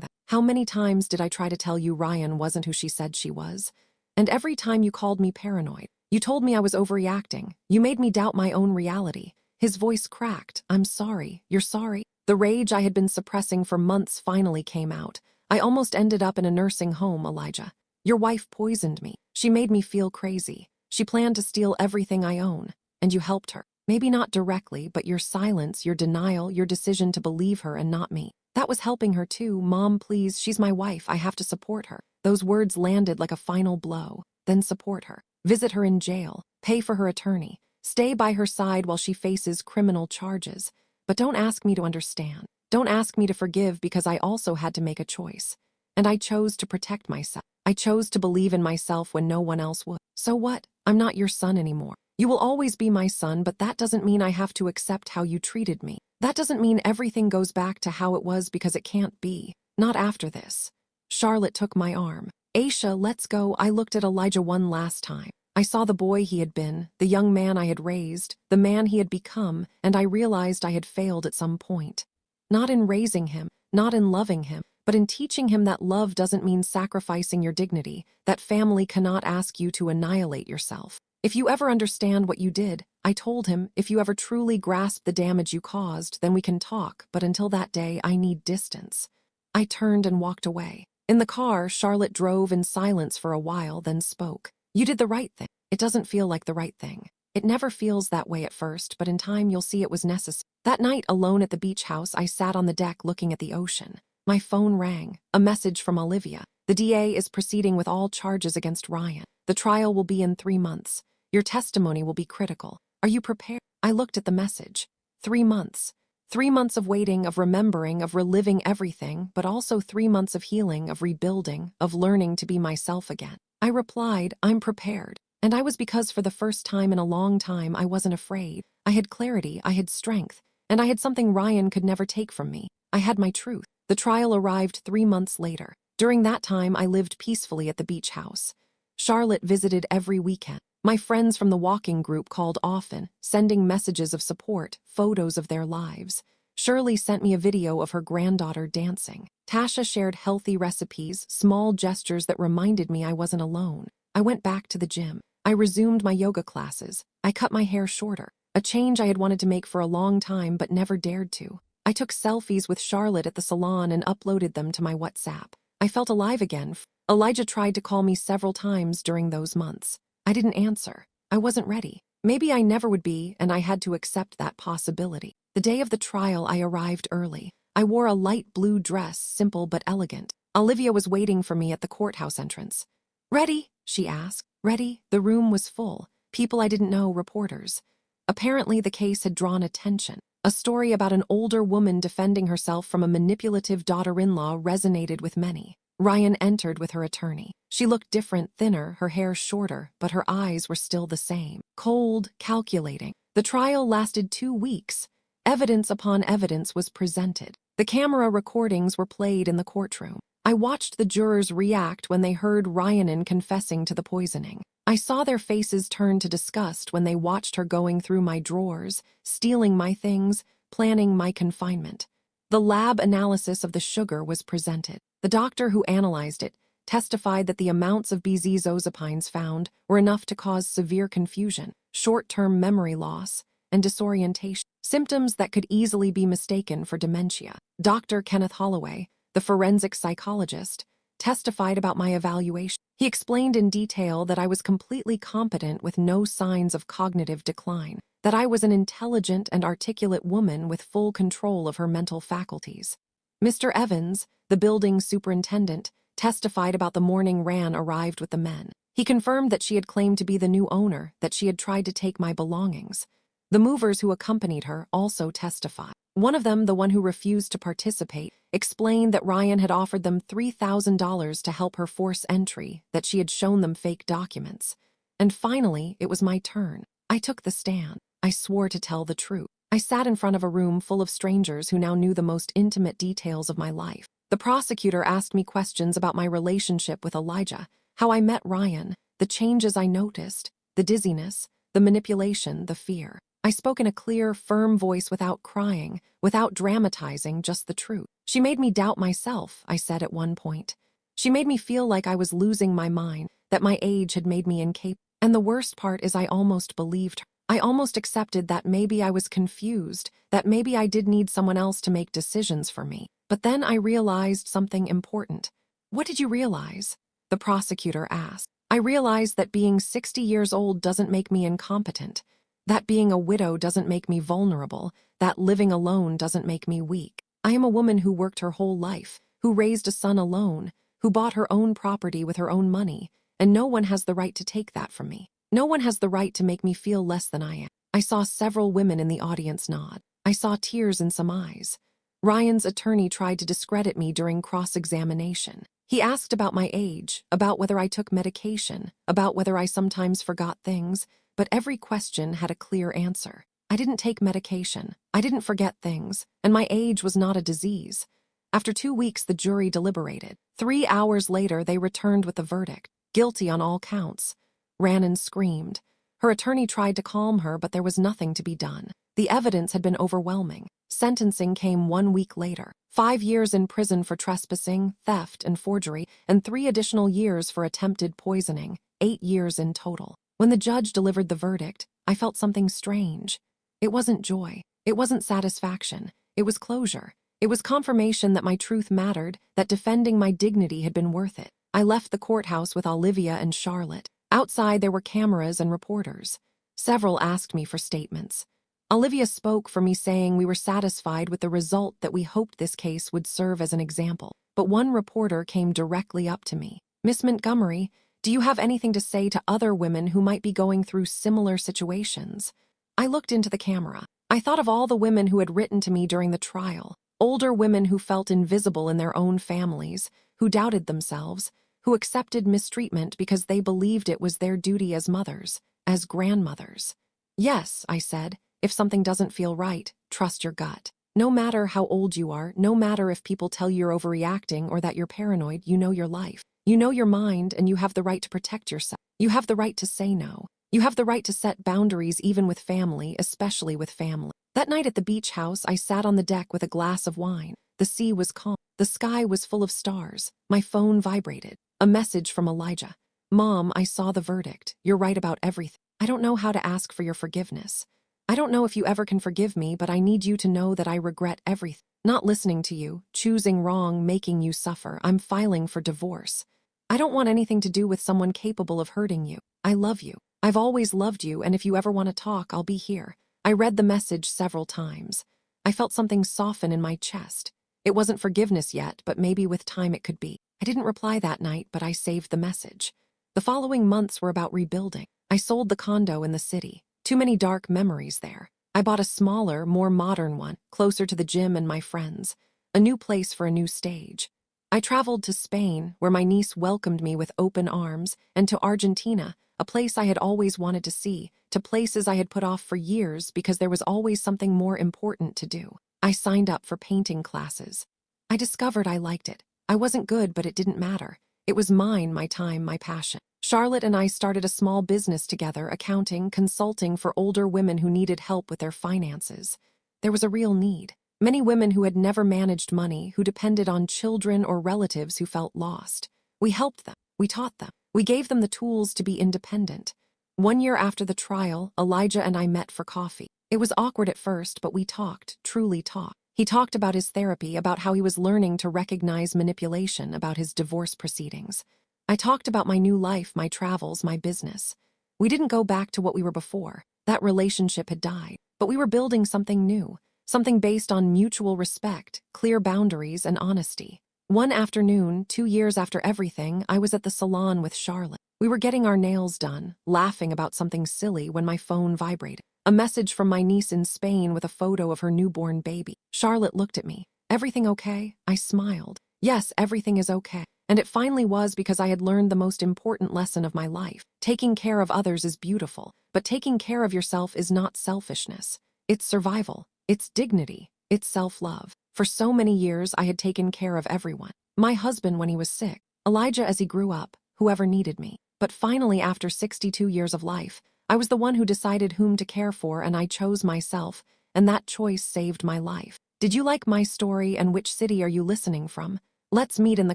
them? How many times did I try to tell you Ryan wasn't who she said she was? And every time you called me paranoid. You told me I was overreacting. You made me doubt my own reality. His voice cracked. I'm sorry. You're sorry? The rage I had been suppressing for months finally came out. I almost ended up in a nursing home, Elijah. Your wife poisoned me. She made me feel crazy. She planned to steal everything I own. And you helped her. Maybe not directly, but your silence, your denial, your decision to believe her and not me. That was helping her too. Mom, please, she's my wife. I have to support her. Those words landed like a final blow. Then support her. Visit her in jail. Pay for her attorney. Stay by her side while she faces criminal charges. But don't ask me to understand. Don't ask me to forgive, because I also had to make a choice. And I chose to protect myself. I chose to believe in myself when no one else would. So what? I'm not your son anymore. You will always be my son, but that doesn't mean I have to accept how you treated me. That doesn't mean everything goes back to how it was, because it can't be. Not after this. Charlotte took my arm. Aisha, let's go. I looked at Elijah one last time. I saw the boy he had been, the young man I had raised, the man he had become, and I realized I had failed at some point. Not in raising him, not in loving him, but in teaching him that love doesn't mean sacrificing your dignity, that family cannot ask you to annihilate yourself. If you ever understand what you did, I told him, if you ever truly grasp the damage you caused, then we can talk, but until that day, I need distance. I turned and walked away. In the car, Charlotte drove in silence for a while, then spoke. You did the right thing. It doesn't feel like the right thing. It never feels that way at first, but in time you'll see it was necessary. That night, alone at the beach house, I sat on the deck looking at the ocean. My phone rang. A message from Olivia. The DA is proceeding with all charges against Ryan. The trial will be in 3 months. Your testimony will be critical. Are you prepared? I looked at the message. 3 months. 3 months of waiting, of remembering, of reliving everything, but also 3 months of healing, of rebuilding, of learning to be myself again. I replied, I'm prepared. And I was, because for the first time in a long time, I wasn't afraid. I had clarity, I had strength, and I had something Ryan could never take from me. I had my truth. The trial arrived 3 months later. During that time, I lived peacefully at the beach house. Charlotte visited every weekend. My friends from the walking group called often, sending messages of support, photos of their lives. Shirley sent me a video of her granddaughter dancing. Tasha shared healthy recipes, small gestures that reminded me I wasn't alone. I went back to the gym. I resumed my yoga classes. I cut my hair shorter, a change I had wanted to make for a long time but never dared to. I took selfies with Charlotte at the salon and uploaded them to my WhatsApp. I felt alive again. Elijah tried to call me several times during those months. I didn't answer. I wasn't ready. Maybe I never would be, and I had to accept that possibility. The day of the trial, I arrived early. I wore a light blue dress, simple but elegant. Olivia was waiting for me at the courthouse entrance. "Ready?" she asked. Ready? The room was full. People I didn't know, reporters. Apparently the case had drawn attention. A story about an older woman defending herself from a manipulative daughter-in-law resonated with many. Ryan entered with her attorney. She looked different, thinner, her hair shorter, but her eyes were still the same. Cold, calculating. The trial lasted 2 weeks. Evidence upon evidence was presented. The camera recordings were played in the courtroom. I watched the jurors react when they heard Ryanin confessing to the poisoning. I saw their faces turn to disgust when they watched her going through my drawers, stealing my things, planning my confinement. The lab analysis of the sugar was presented. The doctor who analyzed it testified that the amounts of benzodiazepines found were enough to cause severe confusion, short-term memory loss, and disorientation, symptoms that could easily be mistaken for dementia. Dr. Kenneth Holloway, the forensic psychologist, testified about my evaluation. He explained in detail that I was completely competent with no signs of cognitive decline, that I was an intelligent and articulate woman with full control of her mental faculties. Mr. Evans, the building superintendent, testified about the morning Ran arrived with the men. He confirmed that she had claimed to be the new owner, that she had tried to take my belongings. The movers who accompanied her also testified. One of them, the one who refused to participate, explained that Ryan had offered them $3,000 to help her force entry, that she had shown them fake documents. And finally, it was my turn. I took the stand. I swore to tell the truth. I sat in front of a room full of strangers who now knew the most intimate details of my life. The prosecutor asked me questions about my relationship with Elijah, how I met Ryan, the changes I noticed, the dizziness, the manipulation, the fear. I spoke in a clear, firm voice without crying, without dramatizing, just the truth. She made me doubt myself, I said at one point. She made me feel like I was losing my mind, that my age had made me incapable. And the worst part is I almost believed her. I almost accepted that maybe I was confused, that maybe I did need someone else to make decisions for me. But then I realized something important. "What did you realize?" the prosecutor asked. "I realized that being 60 years old doesn't make me incompetent. That being a widow doesn't make me vulnerable, that living alone doesn't make me weak. I am a woman who worked her whole life, who raised a son alone, who bought her own property with her own money, and no one has the right to take that from me. No one has the right to make me feel less than I am." I saw several women in the audience nod. I saw tears in some eyes. Ryan's attorney tried to discredit me during cross-examination. He asked about my age, about whether I took medication, about whether I sometimes forgot things, but every question had a clear answer. I didn't take medication. I didn't forget things, and my age was not a disease. After 2 weeks, the jury deliberated. 3 hours later, they returned with the verdict. Guilty on all counts. Rhiannon screamed. Her attorney tried to calm her, but there was nothing to be done. The evidence had been overwhelming. Sentencing came 1 week later. 5 years in prison for trespassing, theft, and forgery, and 3 additional years for attempted poisoning. 8 years in total. When the judge delivered the verdict, I felt something strange. It wasn't joy. It wasn't satisfaction. It was closure. It was confirmation that my truth mattered, that defending my dignity had been worth it. I left the courthouse with Olivia and Charlotte. Outside, there were cameras and reporters. Several asked me for statements. Olivia spoke for me, saying we were satisfied with the result, that we hoped this case would serve as an example. But one reporter came directly up to me. "Miss Montgomery, do you have anything to say to other women who might be going through similar situations?" I looked into the camera. I thought of all the women who had written to me during the trial. Older women who felt invisible in their own families, who doubted themselves, who accepted mistreatment because they believed it was their duty as mothers, as grandmothers. "Yes," I said, "if something doesn't feel right, trust your gut. No matter how old you are, no matter if people tell you you're overreacting or that you're paranoid, you know your life. You know your mind, and you have the right to protect yourself. You have the right to say no. You have the right to set boundaries even with family, especially with family. That night at the beach house, I sat on the deck with a glass of wine. The sea was calm. The sky was full of stars. My phone vibrated. A message from Elijah. Mom, I saw the verdict. You're right about everything. I don't know how to ask for your forgiveness. I don't know if you ever can forgive me, but I need you to know that I regret everything. Not listening to you, choosing wrong, making you suffer. I'm filing for divorce. I don't want anything to do with someone capable of hurting you. I love you. I've always loved you, and if you ever want to talk, I'll be here. I read the message several times. I felt something soften in my chest. It wasn't forgiveness yet, but maybe with time it could be. I didn't reply that night, but I saved the message. The following months were about rebuilding. I sold the condo in the city. Too many dark memories there. I bought a smaller, more modern one, closer to the gym and my friends. A new place for a new stage. I traveled to Spain, where my niece welcomed me with open arms, and to Argentina, a place I had always wanted to see, to places I had put off for years because there was always something more important to do. I signed up for painting classes. I discovered I liked it. I wasn't good, but it didn't matter. It was mine, my time, my passion. Charlotte and I started a small business together, accounting, consulting for older women who needed help with their finances. There was a real need. Many women who had never managed money, who depended on children or relatives who felt lost. We helped them. We taught them. We gave them the tools to be independent. 1 year after the trial, Elijah and I met for coffee. It was awkward at first, but we talked, truly talked. He talked about his therapy, about how he was learning to recognize manipulation, about his divorce proceedings. I talked about my new life, my travels, my business. We didn't go back to what we were before. That relationship had died. But we were building something new, something based on mutual respect, clear boundaries, and honesty. One afternoon, 2 years after everything, I was at the salon with Charlotte. We were getting our nails done, laughing about something silly when my phone vibrated. A message from my niece in Spain with a photo of her newborn baby. Charlotte looked at me. Everything okay? I smiled. Yes, everything is okay. And it finally was, because I had learned the most important lesson of my life. Taking care of others is beautiful, but taking care of yourself is not selfishness. It's survival. It's dignity. It's self-love. For so many years, I had taken care of everyone. My husband when he was sick, Elijah as he grew up, whoever needed me. But finally, after 62 years of life, I was the one who decided whom to care for, and I chose myself, and that choice saved my life. Did you like my story, and which city are you listening from? Let's meet in the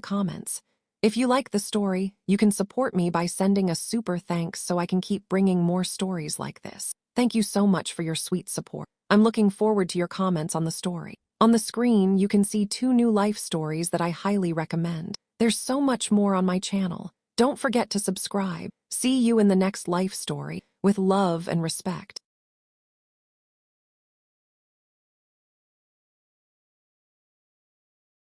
comments. If you like the story, you can support me by sending a super thanks so I can keep bringing more stories like this. Thank you so much for your sweet support. I'm looking forward to your comments on the story. On the screen, you can see 2 new life stories that I highly recommend. There's so much more on my channel. Don't forget to subscribe. See you in the next life story, with love and respect.